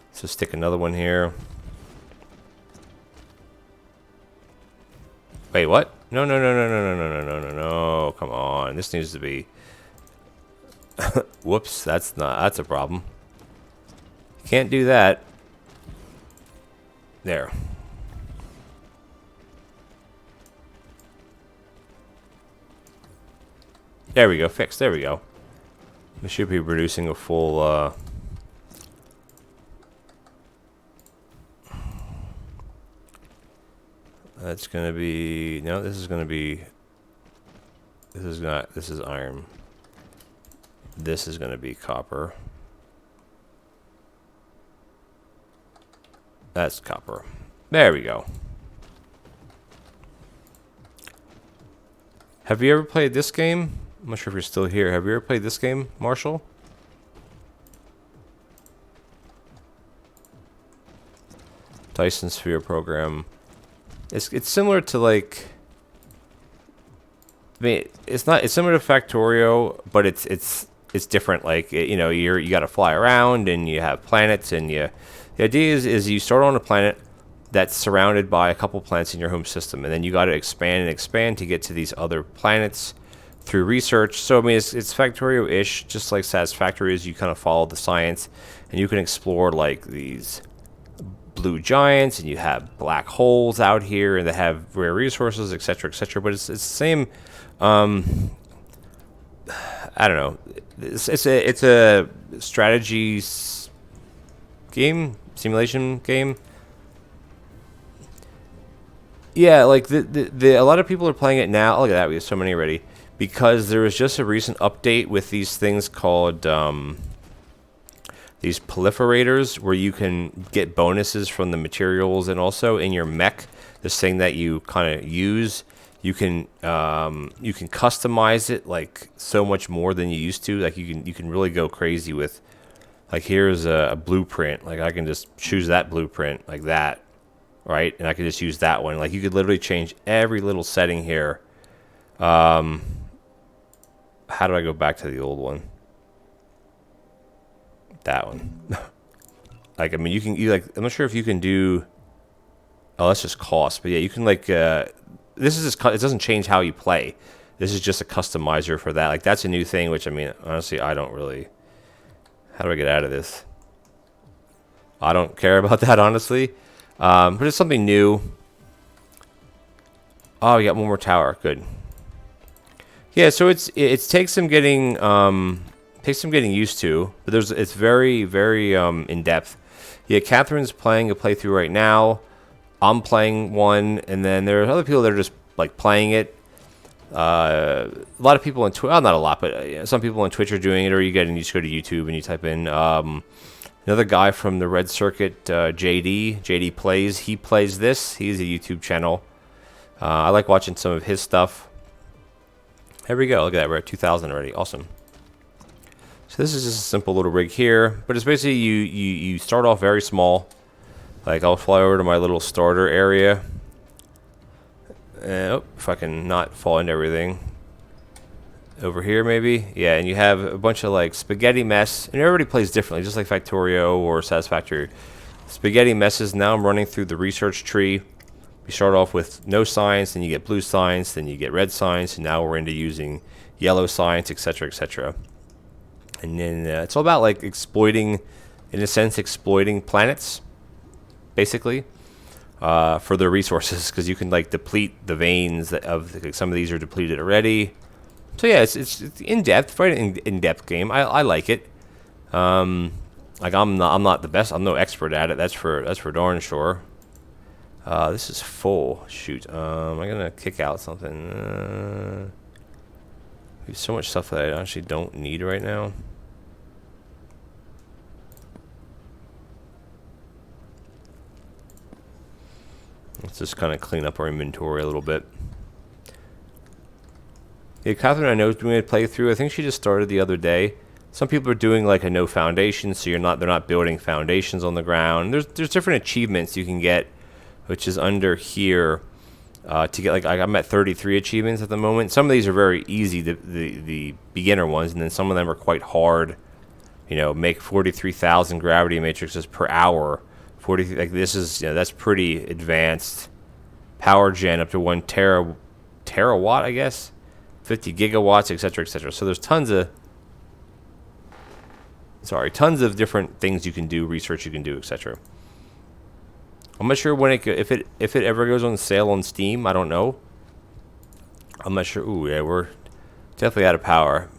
Let's just stick another one here. Wait, what? No. Come on. This needs to be... Whoops, that's a problem. Can't do that. There. There we go. Fixed. There we go. We should be producing a full... That's gonna be no. This is gonna be. This is not. This is iron. This is gonna be copper. That's copper. There we go. Have you ever played this game? I'm not sure if you're still here. Have you ever played this game, Marshall? Dyson Sphere Program. It's similar to like. I mean, it's similar to Factorio, but it's different. Like you know, you got to fly around and you have planets, and the idea is you start on a planet that's surrounded by a couple planets in your home system, and then you got to expand and expand to get to these other planets through research. So I mean, it's Factorio-ish, just like Satisfactory is. You kind of follow the science, and you can explore like these blue giants, and you have black holes out here, and they have rare resources, etc., etc. But it's the same. I don't know. It's a strategy game, simulation game. Yeah, like the a lot of people are playing it now. Look at that, we have so many already because there was just a recent update with these things called these proliferators, where you can get bonuses from the materials, and also in your mech, this thing that you kind of use. You can customize it like so much more than you used to. Like you can really go crazy with, like, here's a blueprint. Like I can just choose that blueprint like that, right? And I can just use that one. Like you could literally change every little setting here. How do I go back to the old one? That one. Like I mean, you like, I'm not sure if you can do. Oh, that's just cost. But yeah, you can like. This is just, it doesn't change how you play. This is just a customizer for that. Like that's a new thing, which I mean, honestly, I don't really. How do I get out of this? I don't care about that, honestly. But it's something new. Oh, we got one more tower. Good. Yeah, so it takes some getting used to, but it's very in depth. Yeah, Catherine's playing a playthrough right now. I'm playing one, and then there are other people that are just like playing it. A lot of people on Twitch, well, not a lot, but some people on Twitch are doing it, or you just go to YouTube and you type in another guy from the Red Circuit, JD Plays. He plays this. He's a YouTube channel. I like watching some of his stuff. Here we go. Look at that. We're at 2,000 already. Awesome. So this is just a simple little rig here, but it's basically you start off very small. Like I'll fly over to my little starter area. And, if I can not fall into everything. Over here maybe. Yeah, and you have a bunch of like spaghetti mess. And everybody plays differently, just like Factorio or Satisfactory. Spaghetti messes. Now I'm running through the research tree. We start off with no science, then you get blue science, then you get red science, and now we're into using yellow science, etc., etc. And then it's all about like exploiting planets. Basically, for their resources, because you can like deplete the veins of like, some of these are depleted already. So yeah, it's in depth, very in depth game. I like it. Like I'm not the best. I'm no expert at it. That's for darn sure. This is full. Shoot. I'm gonna kick out something. There's so much stuff that I actually don't need right now. Let's just kind of clean up our inventory a little bit. Yeah, Catherine, I know, is doing a playthrough. I think she just started the other day. Some people are doing like a no foundation, so they're not building foundations on the ground. There's different achievements you can get, which is under here. To get like I'm at 33 achievements at the moment. Some of these are very easy, the beginner ones, and then some of them are quite hard. You know, make 43,000 gravity matrices per hour. 40, like this is, that's pretty advanced. Power gen up to 1 terawatt, I guess. 50 gigawatts, etc., etc. So there's tons of different things you can do, research you can do, etc. I'm not sure when if it ever goes on sale on Steam. I don't know. I'm not sure. Ooh, yeah, we're definitely out of power.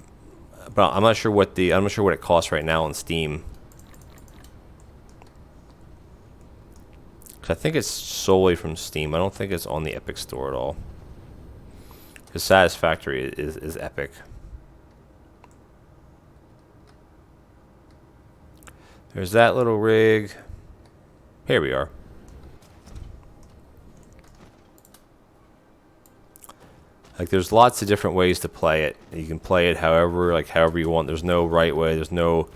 But I'm not sure what it costs right now on Steam. I think it's solely from Steam. I don't think it's on the Epic Store at all. Because Satisfactory is Epic. There's that little rig. Here we are. Like there's lots of different ways to play it. You can play it however you want. There's no right way. There's no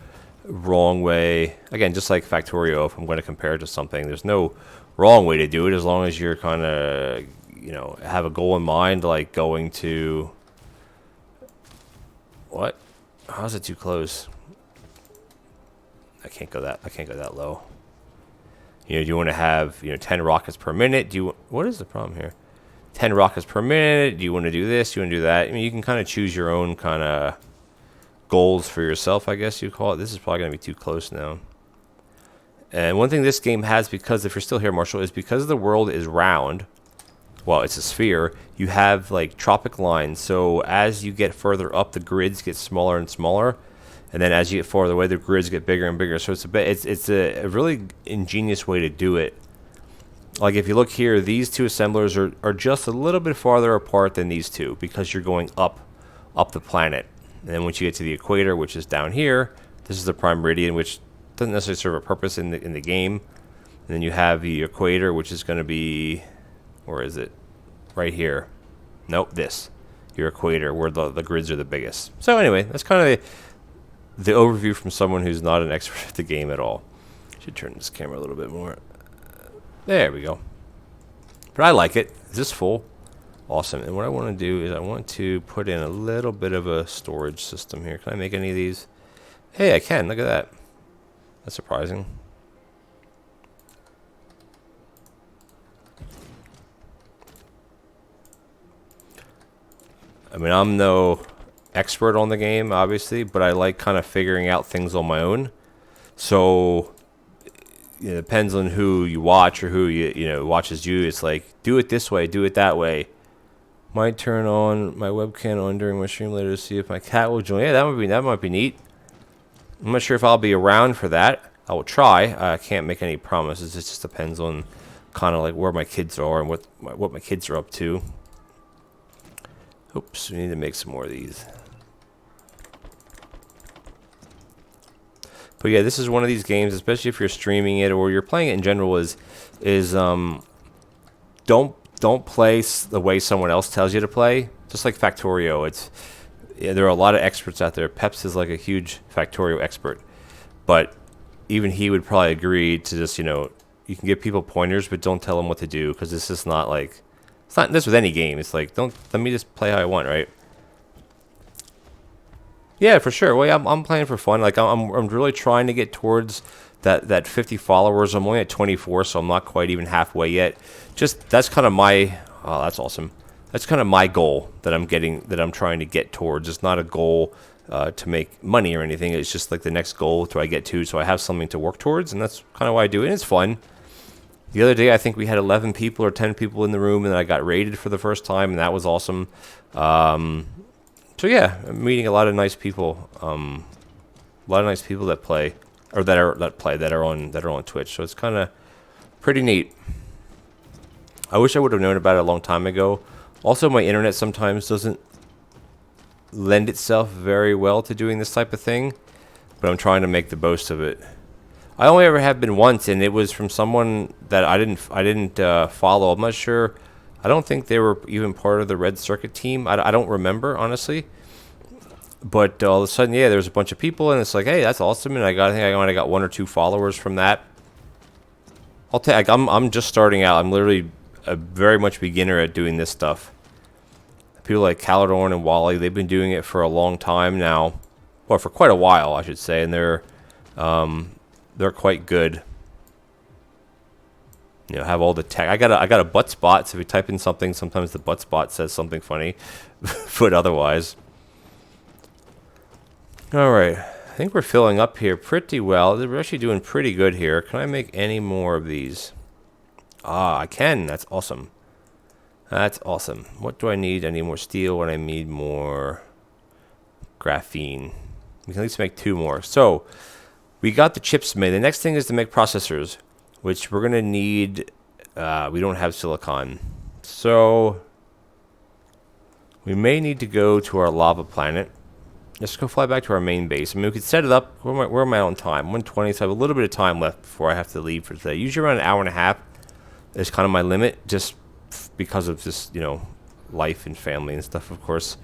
wrong way. Again, just like Factorio, if I'm going to compare it to something, there's no wrong way to do it as long as you're kind of, have a goal in mind, like going to... What? How's it too close? I can't go that low. Do you want to have 10 rockets per minute? What is the problem here? 10 rockets per minute. Do you want to do this? Do you want to do that? I mean, you can kind of choose your own kind of goals for yourself, I guess you call it. This is probably going to be too close now. And one thing this game has, because if you're still here, Marshall, is because the world is round, well, it's a sphere, you have like tropic lines. So as you get further up, the grids get smaller and smaller. And then as you get farther away, the grids get bigger and bigger. So it's a really ingenious way to do it. Like if you look here, these two assemblers are just a little bit farther apart than these two because you're going up the planet. And then once you get to the equator, which is down here, this is the prime meridian, which doesn't necessarily serve a purpose in the game. And then you have the equator, which is going to be, where is it? Right here. Nope, this. Your equator, where the grids are the biggest. So anyway, that's kind of the overview from someone who's not an expert at the game at all. Should turn this camera a little bit more. There we go. But I like it. Is this full? Awesome. And what I want to do is I want to put in a little bit of a storage system here. Can I make any of these? Hey, I can. Look at that. That's surprising. I mean, I'm no expert on the game, obviously, but I like kind of figuring out things on my own. So it depends on who you watch or who watches you. It's like, do it this way, do it that way. Might turn on my webcam on during my stream later to see if my cat will join. Yeah, that might be neat. I'm not sure if I'll be around for that. I will try. I can't make any promises. It just depends on kind of like where my kids are and what my kids are up to. Oops, we need to make some more of these. But yeah, this is one of these games, especially if you're streaming it or you're playing it in general, is don't play the way someone else tells you to play. Just like Factorio, there are a lot of experts out there. Peps is like a huge Factorio expert, but even he would probably agree to just you can give people pointers, but don't tell them what to do because this is not like it's not this with any game. It's like let me just play how I want, right? Yeah, for sure. Well, I'm playing for fun. Like I'm really trying to get towards that 50 followers. I'm only at 24, so I'm not quite even halfway yet. Just that's kind of my that's awesome. That's kind of my goal that I'm trying to get towards. It's not a goal to make money or anything. It's just like the next goal to I get to, so I have something to work towards, and that's kind of why I do it. And it's fun. The other day, I think we had 11 people or 10 people in the room, and I got rated for the first time, and that was awesome. So yeah, I'm meeting a lot of nice people. A lot of nice people that play, or that are on Twitch. So it's kind of pretty neat. I wish I would have known about it a long time ago. Also, my internet sometimes doesn't lend itself very well to doing this type of thing, but I'm trying to make the most of it. I only ever have been once, and it was from someone that I didn't follow. I'm not sure. I don't think they were even part of the Red Circuit team. I don't remember, honestly. But all of a sudden, yeah, there's a bunch of people, and it's like, hey, that's awesome. And I think I might have got 1 or 2 followers from that. I'm just starting out. I'm literally a very much beginner at doing this stuff. People like Caladorn and Wally, they've been doing it for a long time now. Well, for quite a while, I should say, and they're quite good. Have all the tech. I got a butt spot, so if you type in something, sometimes the butt spot says something funny, but otherwise. Alright, I think we're filling up here pretty well. We're actually doing pretty good here. Can I make any more of these? I can. That's awesome. That's awesome. What do I need? I need more steel, and I need more graphene. We can at least make 2 more. So, we got the chips made. The next thing is to make processors, which we're going to need. We don't have silicon. So, we may need to go to our lava planet. Let's go fly back to our main base. I mean, we could set it up. Where am I on time? 1:20, so I have a little bit of time left before I have to leave for today. Usually around an hour and a half is kind of my limit, just because of just, life and family and stuff, of course.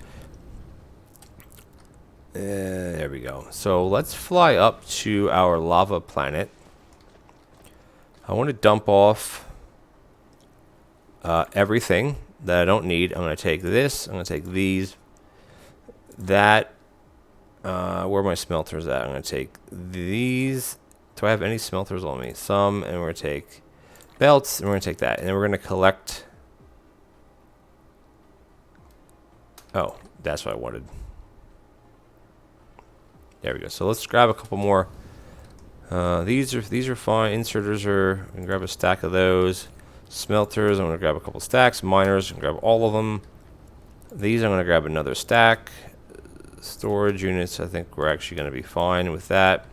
There we go. So let's fly up to our lava planet. I want to dump off everything that I don't need. I'm going to take this. I'm going to take these. That. Where are my smelters at? I'm going to take these. Do I have any smelters on me? Some. And we're going to take belts. And we're going to take that. And then we're going to collect Oh, that's what I wanted. There we go. So let's grab a couple more. These are fine. Inserters are. I'm gonna grab a stack of those. Smelters. I'm gonna grab a couple stacks. Miners. I'm gonna grab all of them. These I'm gonna grab another stack. Storage units. I think we're actually gonna be fine with that.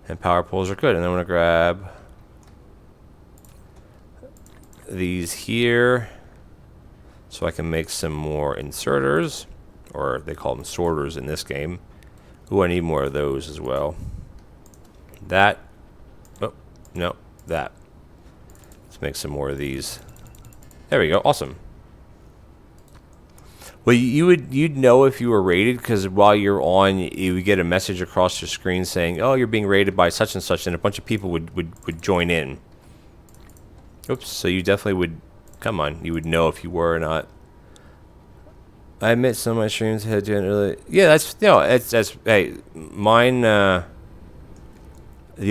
And power poles are good. And then I'm gonna grab these here, so I can make some more inserters, or they call them sorters in this game. Ooh, I need more of those as well. That. Oh, no, that. Let's make some more of these. There we go. Awesome. Well, you'd know if you were rated, because while you're on, you would get a message across your screen saying, "Oh, you're being rated by such and such," and a bunch of people would join in. Oops. So you definitely would. Come on, you would know if you were or not. I admit some of my streams had to really. Yeah, that's that's hey, mine. The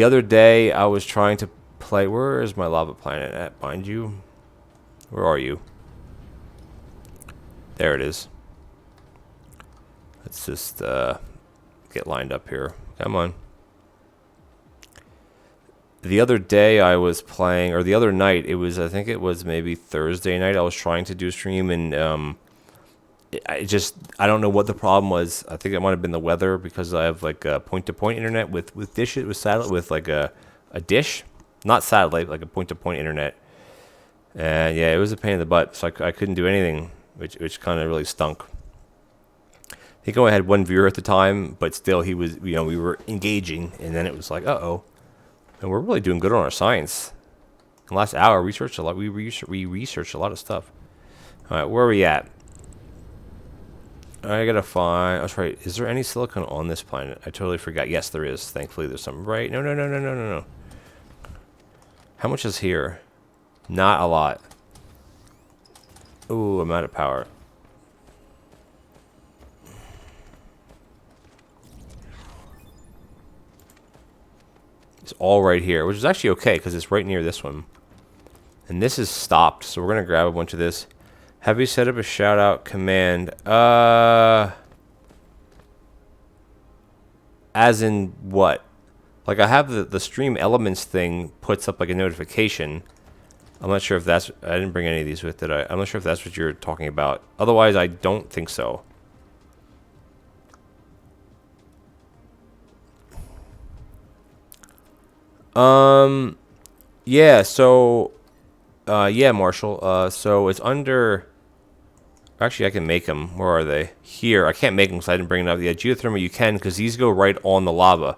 other day I was trying to play. Where is my lava planet at? Mind you, where are you? There it is. Let's just get lined up here. Come on. The other day I was playing, or the other night, it was, I think it was maybe Thursday night, I was trying to do a stream, and I don't know what the problem was. I think it might have been the weather, because I have like a point-to-point internet with dish, with satellite, with like a dish, not satellite, like a point-to-point internet. And yeah, it was a pain in the butt, so I couldn't do anything, which kind of really stunk. I think I only had one viewer at the time, but still, he was, we were engaging, and then it was like, uh-oh. And we're really doing good on our science. In the last hour, we researched a lot. We researched a lot of stuff. All right, where are we at? I gotta find. That's right. Is there any silicon on this planet? I totally forgot. Yes, there is. Thankfully, there's some. Right? No. How much is here? Not a lot. Ooh, I'm out of power. It's all right here, which is actually okay because it's right near this one. And this is stopped, so we're gonna grab a bunch of this. Have you set up a shout out command? As in what? Like, I have the stream elements thing puts up like a notification. I'm not sure if that's, I didn't bring any of these with, did I? I'm not sure if that's what you're talking about. Otherwise, I don't think so. Yeah, so, yeah, Marshall, so it's under, actually, I can make them. Where are they? Here. I can't make them because I didn't bring it up. Yeah, geothermal you can, because these go right on the lava.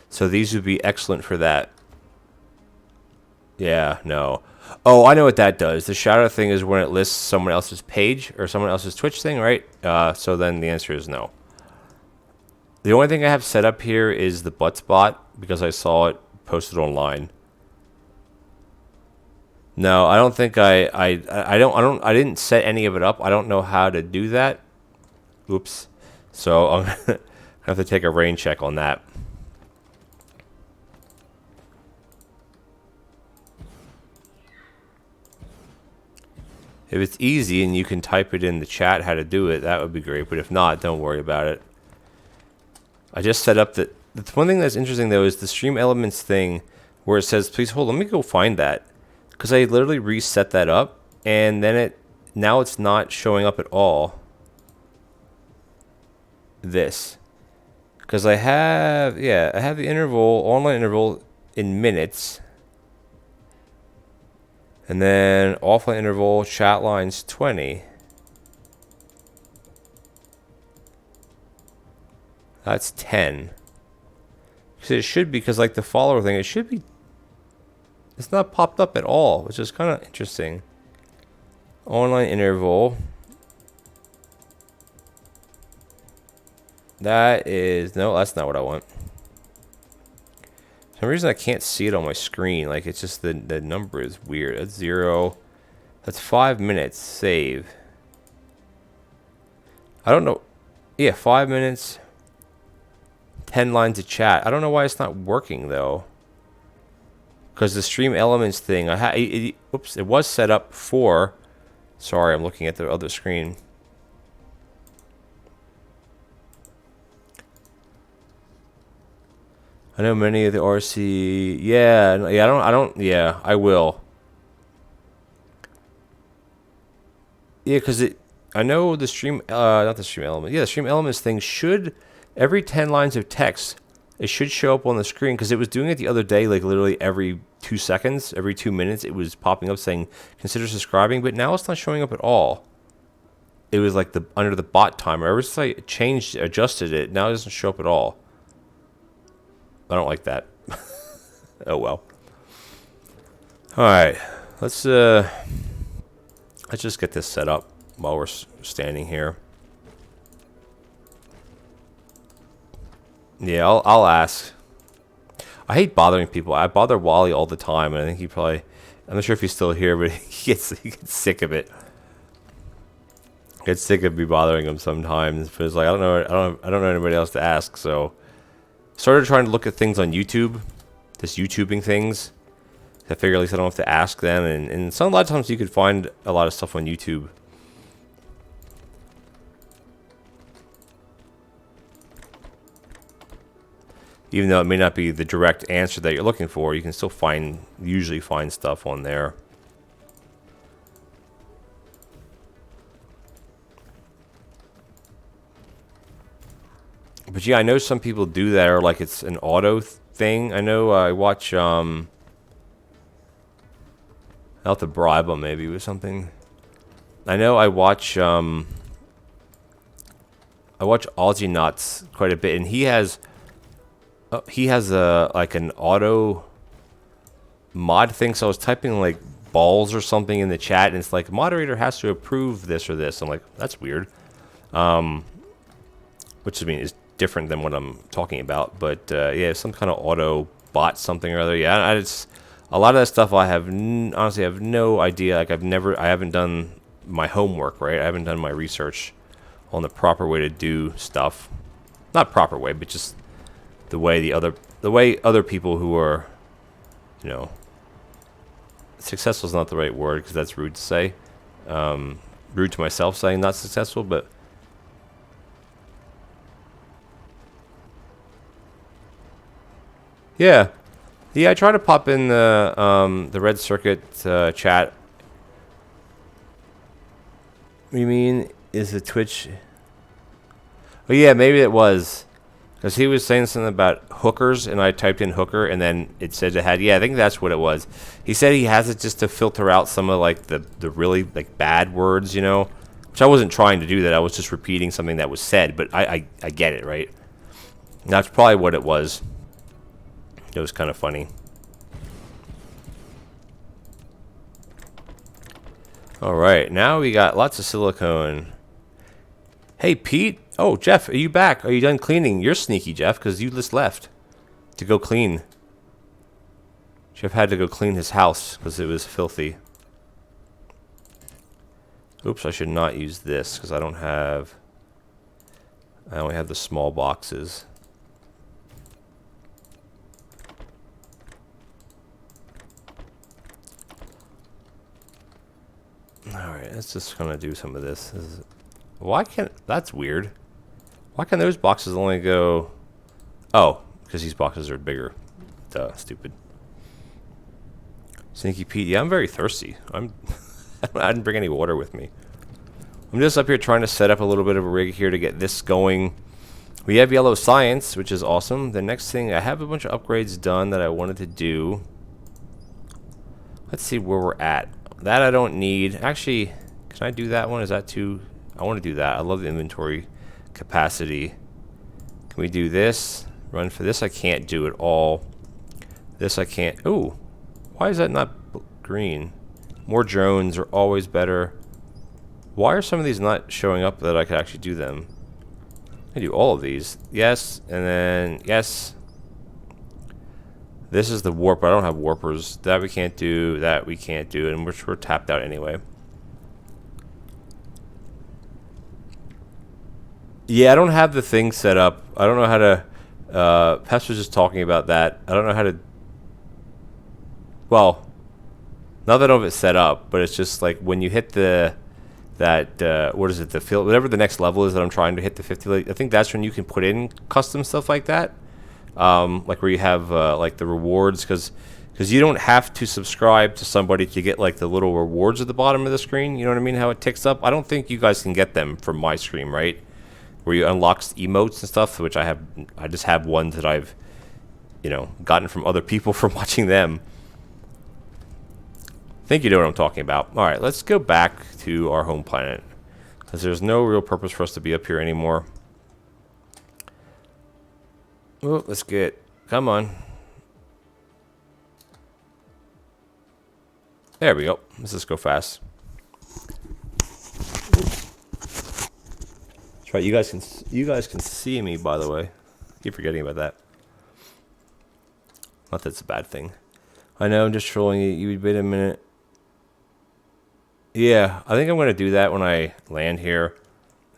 So these would be excellent for that. Yeah, no. Oh, I know what that does. The shadow thing is when it lists someone else's page or someone else's Twitch thing, right? So then the answer is no. The only thing I have set up here is the butt spot because I saw it posted online. No, I don't think I didn't set any of it up. I don't know how to do that. Oops. So I'm gonna have to take a rain check on that. If it's easy and you can type it in the chat how to do it, that would be great. But if not, don't worry about it. I just set up the one thing that's interesting though is the stream elements thing where it says, please hold, let me go find that. Because I literally reset that up and then now it's not showing up at all. This. Because I have the interval, online interval in minutes. And then offline interval, chat lines 20. That's 10. So it should be, because like the follower thing, it should be, it's not popped up at all, which is kind of interesting. Online interval. That is, no, that's not what I want. For some reason I can't see it on my screen. Like, it's just the number is weird. That's 0. That's 5 minutes. Save. I don't know. Yeah, 5 minutes. 10 lines of chat. I don't know why it's not working though. Because the stream elements thing, oops, it was set up for. Sorry, I'm looking at the other screen. I know many of the RC. Yeah, yeah. I don't. Yeah, I will. Yeah, because it. I know the stream. Not the stream element. Yeah, the stream elements thing should every 10 lines of text. It should show up on the screen because it was doing it the other day, like literally every 2 seconds, every 2 minutes, it was popping up saying consider subscribing. But now it's not showing up at all. It was like the under the bot timer. Ever since I changed, adjusted it, now it doesn't show up at all. I don't like that. Oh well. All right, let's just get this set up while we're standing here. Yeah, I'll ask. I hate bothering people. I bother Wally all the time, and I think he probably. I'm not sure if he's still here, but he gets sick of it. Gets sick of me bothering him sometimes. But it's like I don't know anybody else to ask. So started trying to look at things on YouTube, just YouTubing things. I figure at least I don't have to ask them, and a lot of times you could find a lot of stuff on YouTube. Even though it may not be the direct answer that you're looking for, you can still usually find stuff on there. But yeah, I know some people do that, or like it's an auto thing. I know I watch, I'll have to bribe them maybe with something. I know I watch Aussie Nuts quite a bit, and he has a like an auto mod thing. So I was typing like balls or something in the chat, and it's like moderator has to approve this or this. I'm like, that's weird. Which I mean is different than what I'm talking about. But yeah, some kind of auto bot something or other. Yeah, it's a lot of that stuff. I have honestly have no idea. Like I haven't done my homework, right? I haven't done my research on the proper way to do stuff. Not proper way, but just the way other people who are, you know, successful is not the right word because that's rude to say. Rude to myself saying not successful, but yeah, I try to pop in the Red Circuit chat. You mean is the Twitch? Oh yeah, maybe it was. Because he was saying something about hookers, and I typed in hooker, and then it said it had, yeah, I think that's what it was. He said he has it just to filter out some of, like, the really, like, bad words, you know? Which I wasn't trying to do that. I was just repeating something that was said, but I get it, right? And that's probably what it was. It was kind of funny. All right, now we got lots of silicone. Hey, Pete. Oh, Jeff, are you back? Are you done cleaning? You're sneaky, Jeff, because you just left to go clean. Jeff had to go clean his house because it was filthy. Oops, I should not use this because I only have the small boxes. Alright, let's just kind of do some of this. Why can't... That's weird. Why can those boxes only go... Oh, because these boxes are bigger. Duh, stupid. Sneaky Pete. Yeah, I'm very thirsty. I didn't bring any water with me. I'm just up here trying to set up a little bit of a rig here to get this going. We have yellow science, which is awesome. The next thing, I have a bunch of upgrades done that I wanted to do. Let's see where we're at. That I don't need. Actually, can I do that one? Is that too... I want to do that. I love the inventory capacity. Can we do this? Run for this? I can't do at all. This I can't. Ooh, why is that not green? More drones are always better. Why are some of these not showing up that I could actually do them? I do all of these. Yes, and then yes. This is the warp. I don't have warpers. That we can't do. That we can't do. And we're tapped out anyway. Yeah, I don't have the thing set up. I don't know how to... Pest was just talking about that. I don't know how to... Well, not that I don't have it set up, but it's just like when you hit the... what is it? The field... Whatever the next level is that I'm trying to hit the 50... I think that's when you can put in custom stuff like that. like where you have like the rewards, because you don't have to subscribe to somebody to get like the little rewards at the bottom of the screen. You know what I mean? How it ticks up. I don't think you guys can get them from my stream, right? Where you unlock emotes and stuff, which I just have ones that I've, gotten from other people from watching them. I think you know what I'm talking about. All right, let's go back to our home planet, because there's no real purpose for us to be up here anymore. Oh, let's get, come on. There we go. Let's just go fast. That's right. You guys can see me, by the way. Keep forgetting about that. Not that it's a bad thing. I know, I'm just trolling you. You would wait a minute. Yeah, I think I'm going to do that when I land here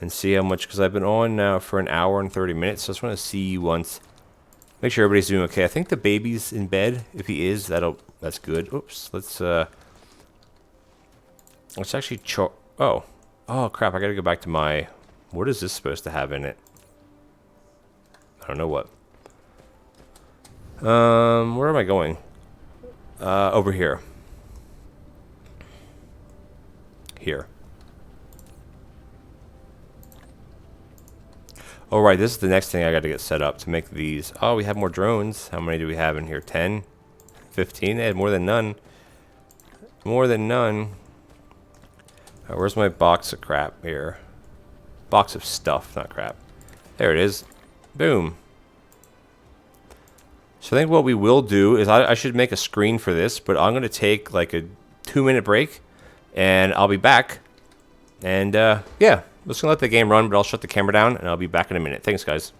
and see how much, because I've been on now for an hour and 30 minutes, so I just want to see you once. Make sure everybody's doing okay. I think the baby's in bed. If he is, that's good. Oops, let's actually oh crap, I got to go back to my, what is this supposed to have in it? I don't know what. Where am I going? Over here. Here. Oh, right, this is the next thing I got to get set up to make these. Oh, we have more drones. How many do we have in here? 10? 15? They had more than none. More than none. Right, where's my box of crap here? Box of stuff, not crap. There it is. Boom. So I think what we will do is I should make a screen for this, but I'm going to take like a 2-minute break, and I'll be back. And yeah, I'm just going to let the game run, but I'll shut the camera down, and I'll be back in a minute. Thanks, guys.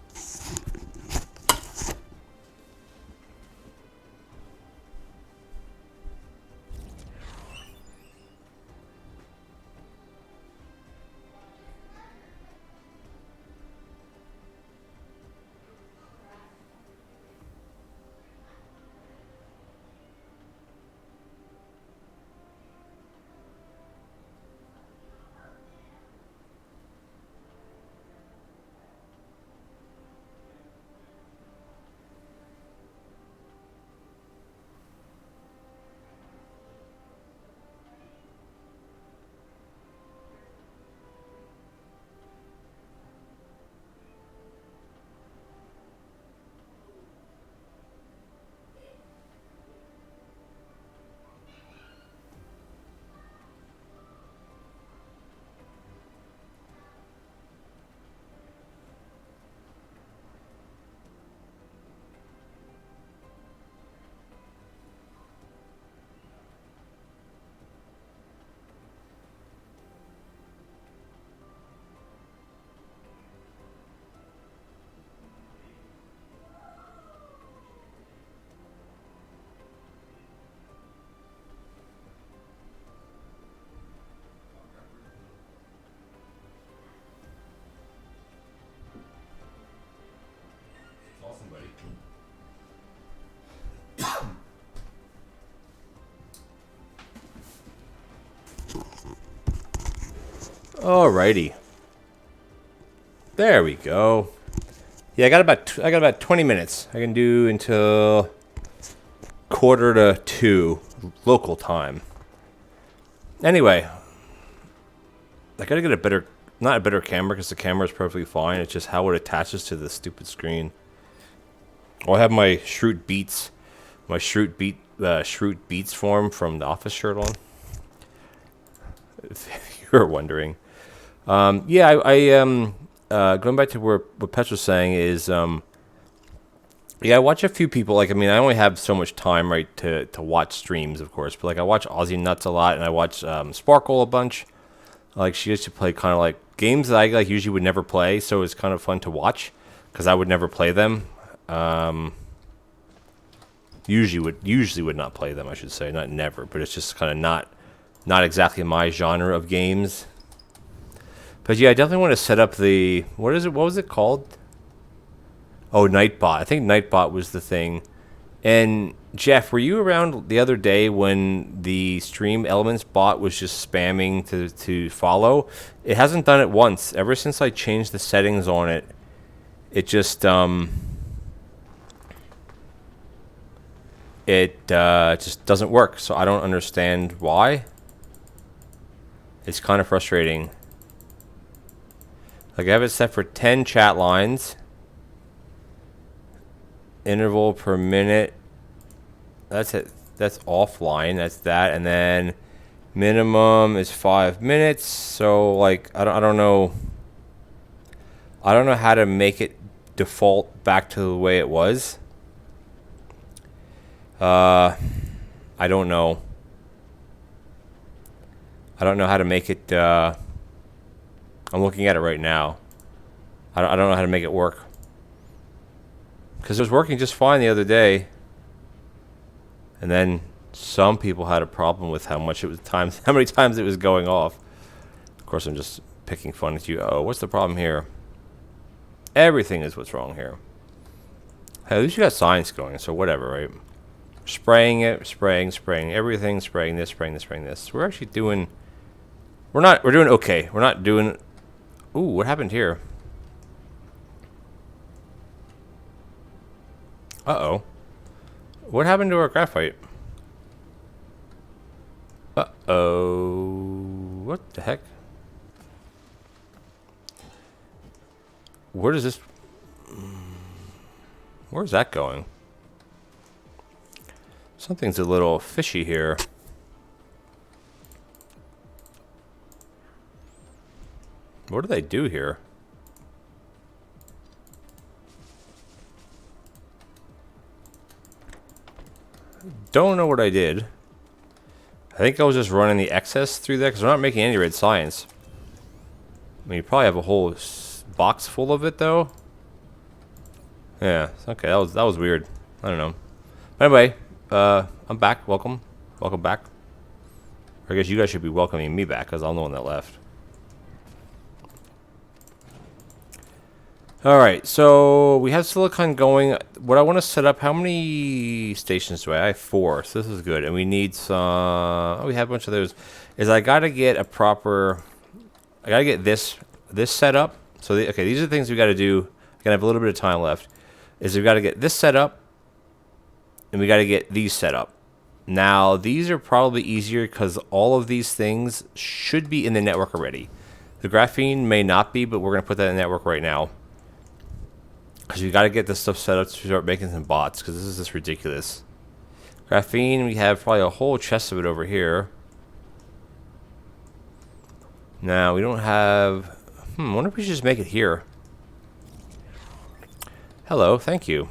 Alrighty. There we go. Yeah, I got about 20 minutes. I can do until 1:45 local time. Anyway, I gotta get a better, not a better camera, because the camera is perfectly fine. It's just how it attaches to the stupid screen. Oh, I have my Shroot Beats form from the Office shirt on. If you were wondering. Yeah, going back to what Petch was saying is, yeah, I watch a few people. Like, I mean, I only have so much time, right, to watch streams, of course. But like, I watch Aussie Nuts a lot, and I watch Sparkle a bunch. Like, she used to play kind of like games that I like usually would never play, so it's kind of fun to watch because I would never play them. Usually would not play them, I should say, not never, but it's just kind of not exactly my genre of games. But yeah, I definitely want to set up the, what was it called? Oh, Nightbot. I think Nightbot was the thing. And Jeff, were you around the other day when the Stream Elements bot was just spamming to follow? It hasn't done it once. Ever since I changed the settings on it, it just it just doesn't work. So I don't understand why. It's kind of frustrating. Like I have it set for 10 chat lines. Interval per minute. That's it. That's offline. That's that. And then minimum is 5 minutes. So like I don't know. I don't know how to make it default back to the way it was. I don't know. I don't know how to make it. I'm looking at it right now. I don't know how to make it work. Because it was working just fine the other day. And then some people had a problem with how much it was times, how many times it was going off. Of course, I'm just picking fun at you. Oh, what's the problem here? Everything is what's wrong here. Hey, at least you got science going, so whatever, right? Spraying it, spraying everything, spraying this. We're actually doing. We're doing okay. We're not doing. Ooh, what happened here? Uh-oh. What happened to our graphite? Uh-oh. What the heck? Where does this... Where's that going? Something's a little fishy here. What do they do here? Don't know what I did. I think I was just running the excess through that because we're not making any red science. I mean, you probably have a whole box full of it though. Yeah, okay, that was weird. I don't know. But anyway, I'm back. Welcome back. Or I guess you guys should be welcoming me back because I'm the one that left. Alright, so we have silicon going. What I want to set up, how many stations do I have? 4, so this is good. And we need some, oh, we have a bunch of those. Is I got to get a proper, I got to get this set up. So, okay, these are the things we got to do. I'm going to have a little bit of time left. Is we got to get this set up, and we got to get these set up. Now, these are probably easier because all of these things should be in the network already. The graphene may not be, but we're going to put that in the network right now. Because we got to get this stuff set up to start making some bots, because this is just ridiculous. Graphene, we have probably a whole chest of it over here. Now, we don't have... I wonder if we should just make it here. Hello, thank you.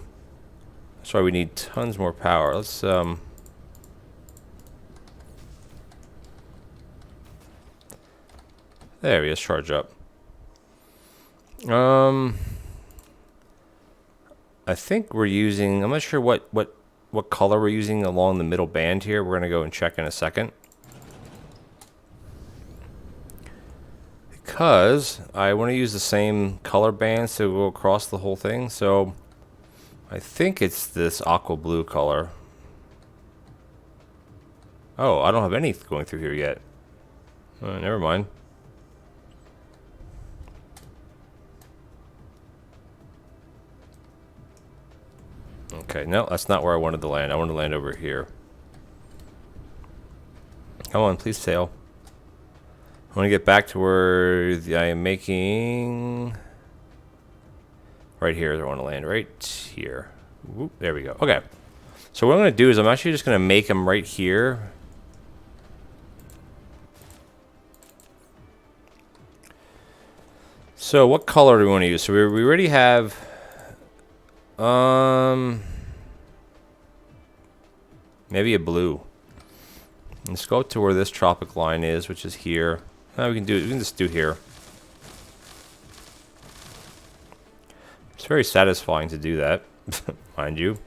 Sorry, we need tons more power. Let's, there we go, charge up. I think we're using, I'm not sure what color we're using along the middle band here. We're going to go and check in a second. Because I want to use the same color bands to go across the whole thing. So I think it's this aqua blue color. Oh, I don't have any going through here yet. Never mind. Okay, no, that's not where I wanted to land. I wanted to land over here. Come on, please sail. I want to get back to where I am making... Right here, I want to land right here. Whoop, there we go. Okay. So what I'm going to do is I'm actually just going to make them right here. So what color do we want to use? So we already have... maybe a blue. Let's go to where this tropic line is, which is here. We can just do here. It's very satisfying to do that, mind you.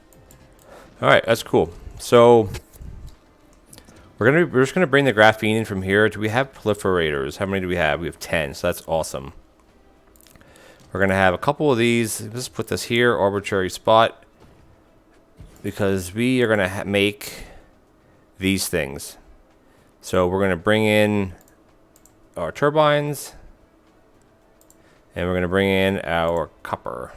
All right, that's cool. So we're just gonna bring the graphene in from here. Do we have proliferators? How many do we have? We have 10, so that's awesome. We're gonna have a couple of these. Let's put this here, arbitrary spot, because we are gonna make these things. So we're gonna bring in our turbines, and we're gonna bring in our copper.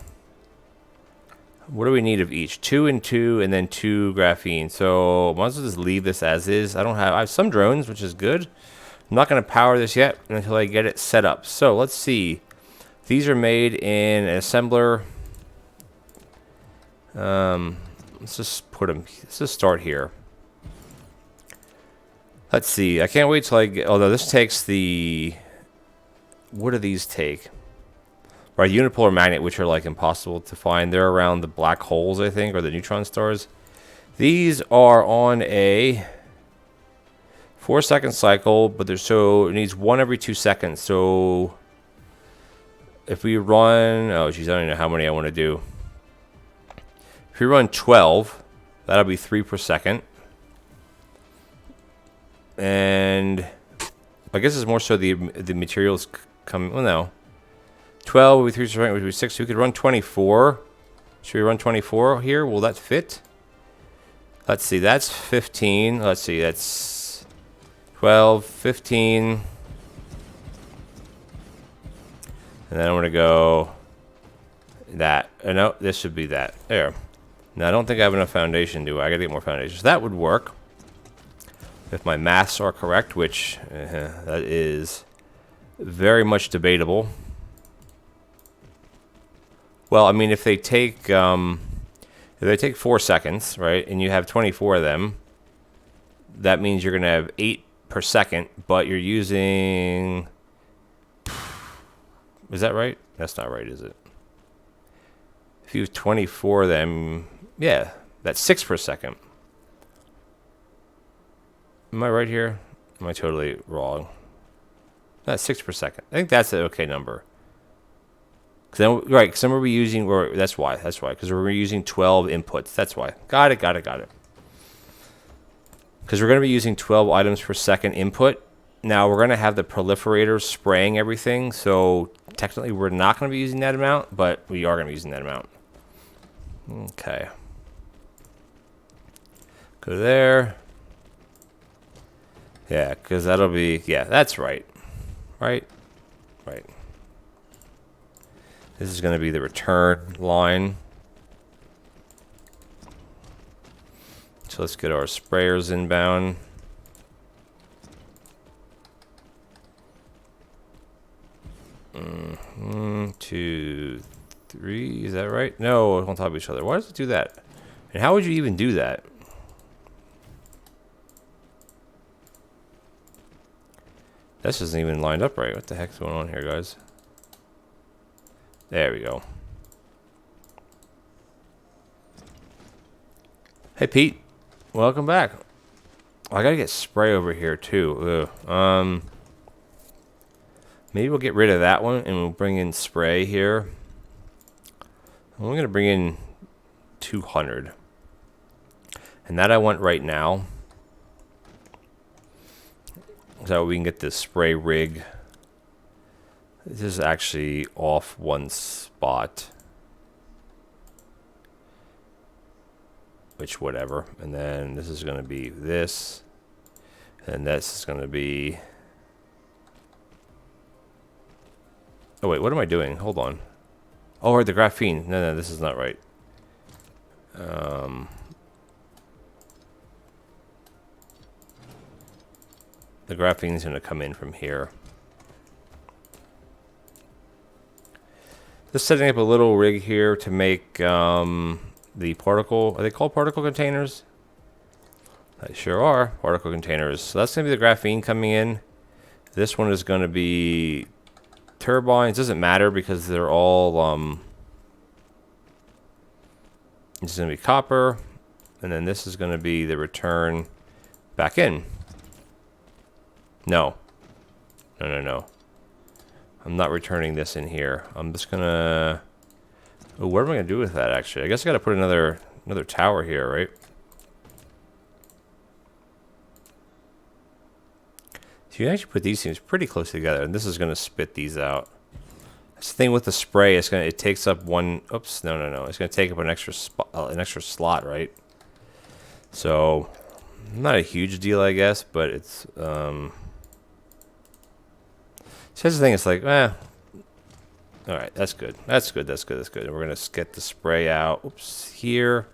What do we need of each? 2 and 2, and then 2 graphene. So might as well just leave this as is. I have some drones, which is good. I'm not going to power this yet until I get it set up. So let's see. These are made in an assembler. Let's just put them. Let's just start here. Let's see. I can't wait till I get. Although this takes the. What do these take? Right, unipolar magnet, which are like impossible to find. They're around the black holes, I think, or the neutron stars. These are on a 4-second cycle, but it needs 1 every 2 seconds. So if we run, oh geez, I don't even know how many I want to do. If we run 12, that'll be 3 per second. And I guess it's more so the materials coming. Well, no. 12 with 3 per second would be 6. So we could run 24. Should we run 24 here? Will that fit? Let's see. That's 15. Let's see. That's 12, 15. And then I'm going to go that. No, this should be that. There. Now, I don't think I have enough foundation, do I? I got to get more foundation. So that would work. If my maths are correct, which that is very much debatable. Well, I mean, if they take 4 seconds, right, and you have 24 of them, that means you're going to have 8 per second, but you're using... Is that right? That's not right, is it? If you have 24 of them, yeah, that's 6 per second. Am I right here? Am I totally wrong? That's 6 per second. I think that's an okay number. Right, because then we're using, that's why, because we're using 12 inputs. That's why. Got it. Because we're going to be using 12 items per second input. Now, we're going to have the proliferator spraying everything, so technically we're not going to be using that amount, but we are going to be using that amount. Okay. Go there. Yeah, because that'll be, yeah, that's right. Right. This is going to be the return line. So let's get our sprayers inbound. Two, three, is that right? No, on top of each other. Why does it do that? And how would you even do that? This isn't even lined up right. What the heck's going on here, guys? There we go. Hey, Pete. Welcome back. I gotta get spray over here, too. Maybe we'll get rid of that one, and we'll bring in spray here. I'm gonna bring in 200. And that I want right now. So we can get this spray rig. This is actually off one spot. Which, whatever. And then this is going to be this. And this is going to be... Oh, wait, what am I doing? Hold on. Oh, right, the graphene. No, this is not right. The graphene is going to come in from here. Just setting up a little rig here to make the particle... Are they called particle containers? They sure are. Particle containers. So that's going to be the graphene coming in. This one is going to be turbines. Doesn't matter because they're all... This is going to be copper. And then this is going to be the return back in. No. No. I'm not returning this in here. I'm just gonna... Oh, what am I gonna do with that, actually? I guess I gotta put another tower here, right? So you can actually put these things pretty close together, and this is gonna spit these out. That's the thing with the spray. It takes up one... Oops, no. It's gonna take up an extra slot, right? So, not a huge deal, I guess, but it's... So that's the thing, it's like, All right, that's good. That's good. That's good. That's good. And we're gonna get the spray out. Oops, here.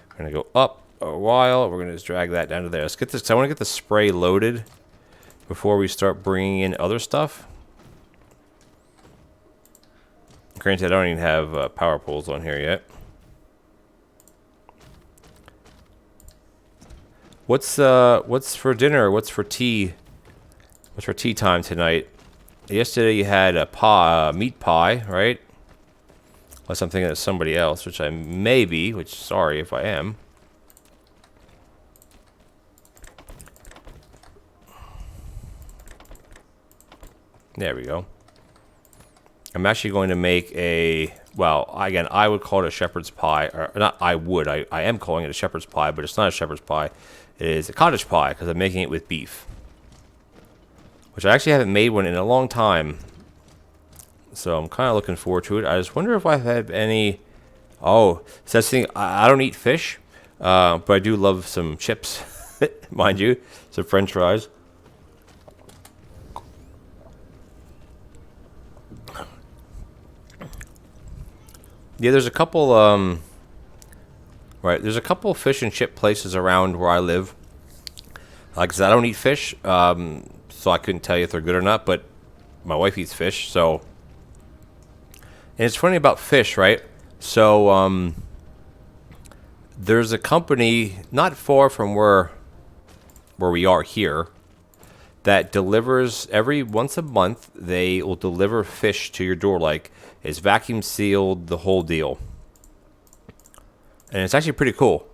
We're gonna go up a while. We're gonna just drag that down to there. Let's get this. 'Cause I want to get the spray loaded before we start bringing in other stuff. Granted, I don't even have power poles on here yet. What's for dinner? What's for tea? What's for tea time tonight? Yesterday you had a meat pie, right? Unless I'm thinking of somebody else, which I may be, which sorry if I am. There we go. I'm actually going to make a, well, again, I would call it a shepherd's pie. Or not I would, I am calling it a shepherd's pie, but it's not a shepherd's pie. It is a cottage pie, because I'm making it with beef. Which I actually haven't made one in a long time. So I'm kind of looking forward to it. I just wonder if I've had any, oh, so that's the thing, I don't eat fish, but I do love some chips, mind you, some french fries. Yeah, there's a couple, right, there's a couple fish and chip places around where I live. Like I said, I don't eat fish, so I couldn't tell you if they're good or not, but my wife eats fish, so. And it's funny about fish, right? So, there's a company not far from where we are here that delivers every once a month. They will deliver fish to your door, like it's vacuum sealed, the whole deal, and it's actually pretty cool.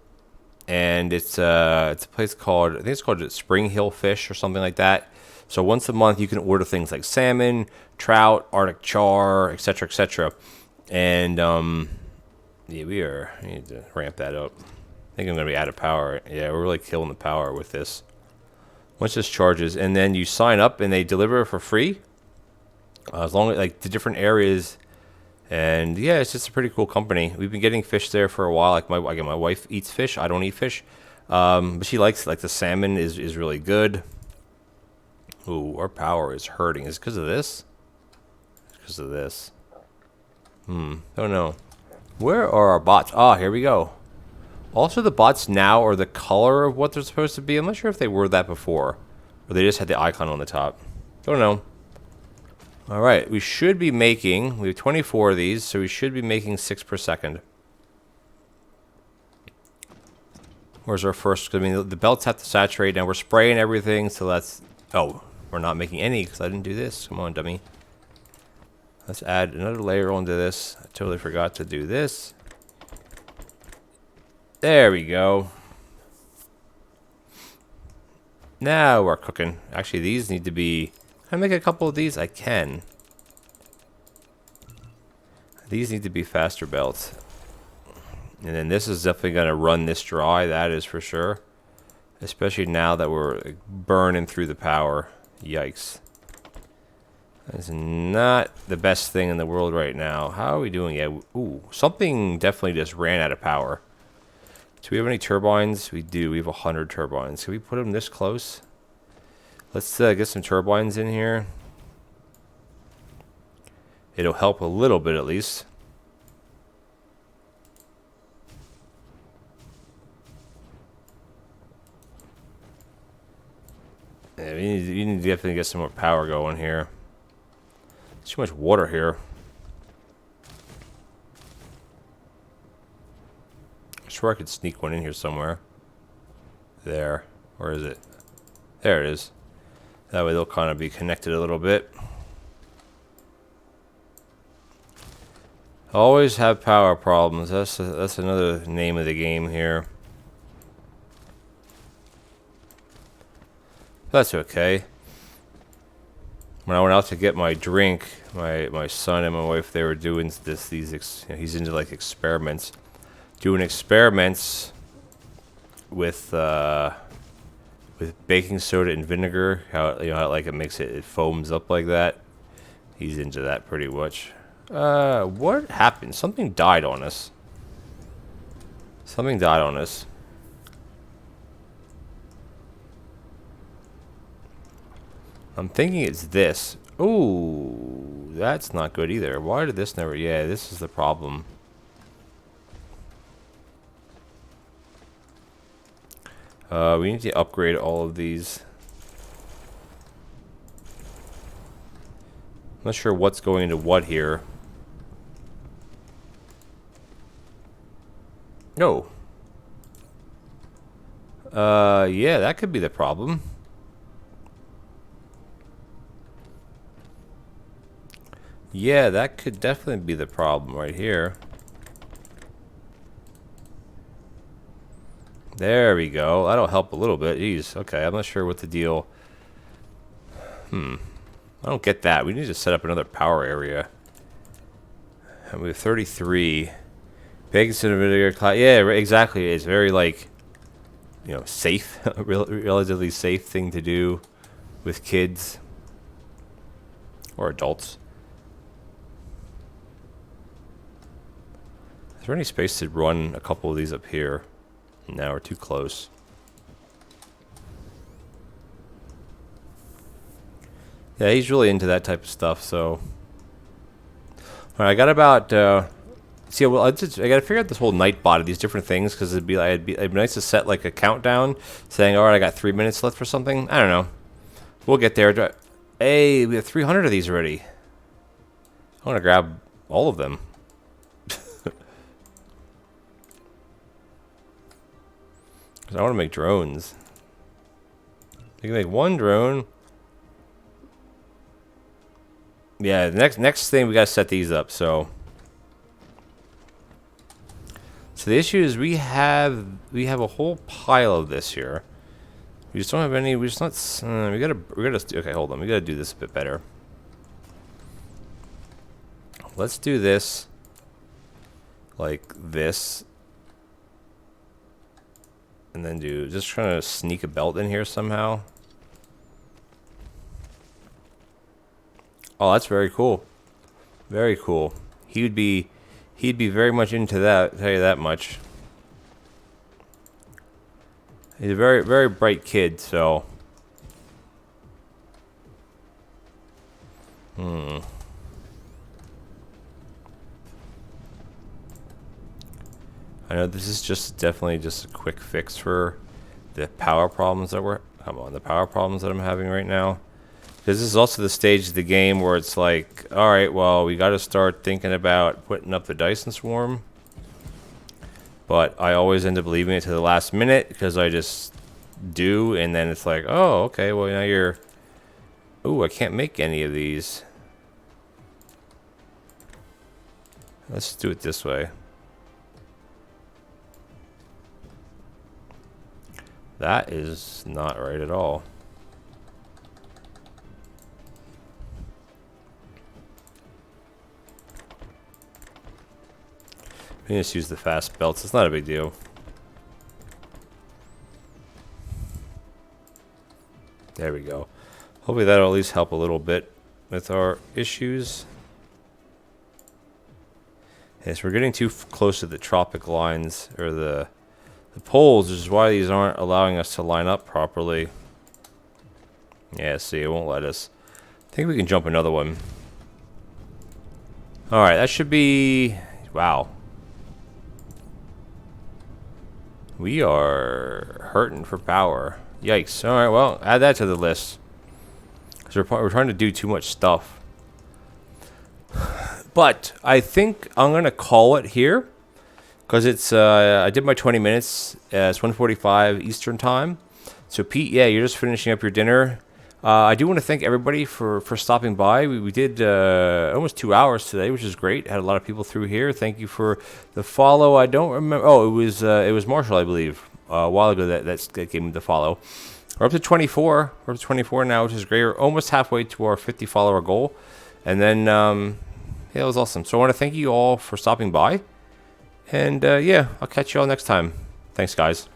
And it's a place called, I think it's called Spring Hill Fish or something like that. So once a month you can order things like salmon, trout, Arctic char, etc., etc. And yeah, I need to ramp that up. I think I'm gonna be out of power. Yeah, we're really killing the power with this. Once this charges, and then you sign up and they deliver it for free, as long as like the different areas. And yeah, it's just a pretty cool company. We've been getting fish there for a while. Like my wife eats fish. I don't eat fish, but she likes, like, the salmon is really good. Ooh, our power is hurting. Is it because of this? Because of this. Don't know. Where are our bots? Ah, here we go. Also, the bots now are the color of what they're supposed to be. I'm not sure if they were that before, or they just had the icon on the top. Don't know. All right, we should be making, we have 24 of these, so we should be making 6 per second. Where's our first? I mean, the belts have to saturate. Now we're spraying everything, so that's, oh, we're not making any because I didn't do this. Come on, dummy. Let's add another layer onto this. I totally forgot to do this. There we go. Now we're cooking. Actually, these need to be, can I make a couple of these? I can. These need to be faster belts. And then this is definitely going to run this dry, that is for sure. Especially now that we're burning through the power. Yikes. That's not the best thing in the world right now. How are we doing? Yeah, ooh, something definitely just ran out of power. Do we have any turbines? We do. We have 100 turbines. Can we put them this close? Let's get some turbines in here. It'll help a little bit at least. Yeah, you need to definitely get some more power going here. There's too much water here. I swear I could sneak one in here somewhere. There. Where is it? There it is. That way they'll kind of be connected a little bit. Always have power problems. That's another name of the game here. That's okay. When I went out to get my drink, my son and my wife, they were doing he's into like experiments, doing experiments with baking soda and vinegar. How like it makes it foams up like that. He's into that pretty much. What happened? Something died on us. Something died on us. I'm thinking it's this. Ooh, that's not good either. Why did this never... Yeah, this is the problem. We need to upgrade all of these. I'm not sure what's going into what here. No. Yeah, that could be the problem. Yeah, that could definitely be the problem right here. There we go. That'll help a little bit. Jeez. Okay, I'm not sure what the deal... I don't get that. We need to set up another power area. And we have 33. Big centimeter class. Yeah, exactly. It's very, like, you know, safe. Relatively safe thing to do with kids. Or adults. Is there any space to run a couple of these up here? No, we're too close. Yeah, he's really into that type of stuff, so... Alright, I got about... see, well, I gotta figure out this whole night bot of these different things, because it'd be nice to set, like, a countdown, saying, alright, I got 3 minutes left for something. I don't know. We'll get there. Hey, we have 300 of these already. I want to grab all of them. I want to make drones. You can make one drone. Yeah, the next thing we gotta set these up. So the issue is we have a whole pile of this here. We just don't have any. We just not. We gotta. Okay, hold on. We gotta do this a bit better. Let's do this like this. And then just trying to sneak a belt in here somehow. Oh, that's very cool. Very cool. He'd be very much into that, I'll tell you that much. He's a very, very bright kid, so. I know this is definitely just a quick fix for the power problems that I'm having right now. Because this is also the stage of the game where it's like, alright, well, we gotta start thinking about putting up the Dyson swarm. But I always end up leaving it to the last minute because I just do, and then it's like, oh, okay, well, now you're... Ooh, I can't make any of these. Let's do it this way. That is not right at all. We just use the fast belts. It's not a big deal. There we go. Hopefully that'll at least help a little bit with our issues. Yes, we're getting too close to the tropic lines, or the poles, which is why these aren't allowing us to line up properly. Yeah, see, it won't let us. I think we can jump another one. Alright, that should be... Wow. We are hurting for power. Yikes. Alright, well, add that to the list. Because we're trying to do too much stuff. But I think I'm going to call it here. Because it's, I did my 20 minutes. It's 1:45 Eastern time. So, Pete, yeah, you're just finishing up your dinner. I do want to thank everybody for stopping by. We did almost 2 hours today, which is great. Had a lot of people through here. Thank you for the follow. I don't remember. Oh, it was Marshall, I believe, a while ago that gave me the follow. We're up to 24. We're up to 24 now, which is great. We're almost halfway to our 50 follower goal. And then, yeah, it was awesome. So I want to thank you all for stopping by. And, yeah, I'll catch you all next time. Thanks, guys.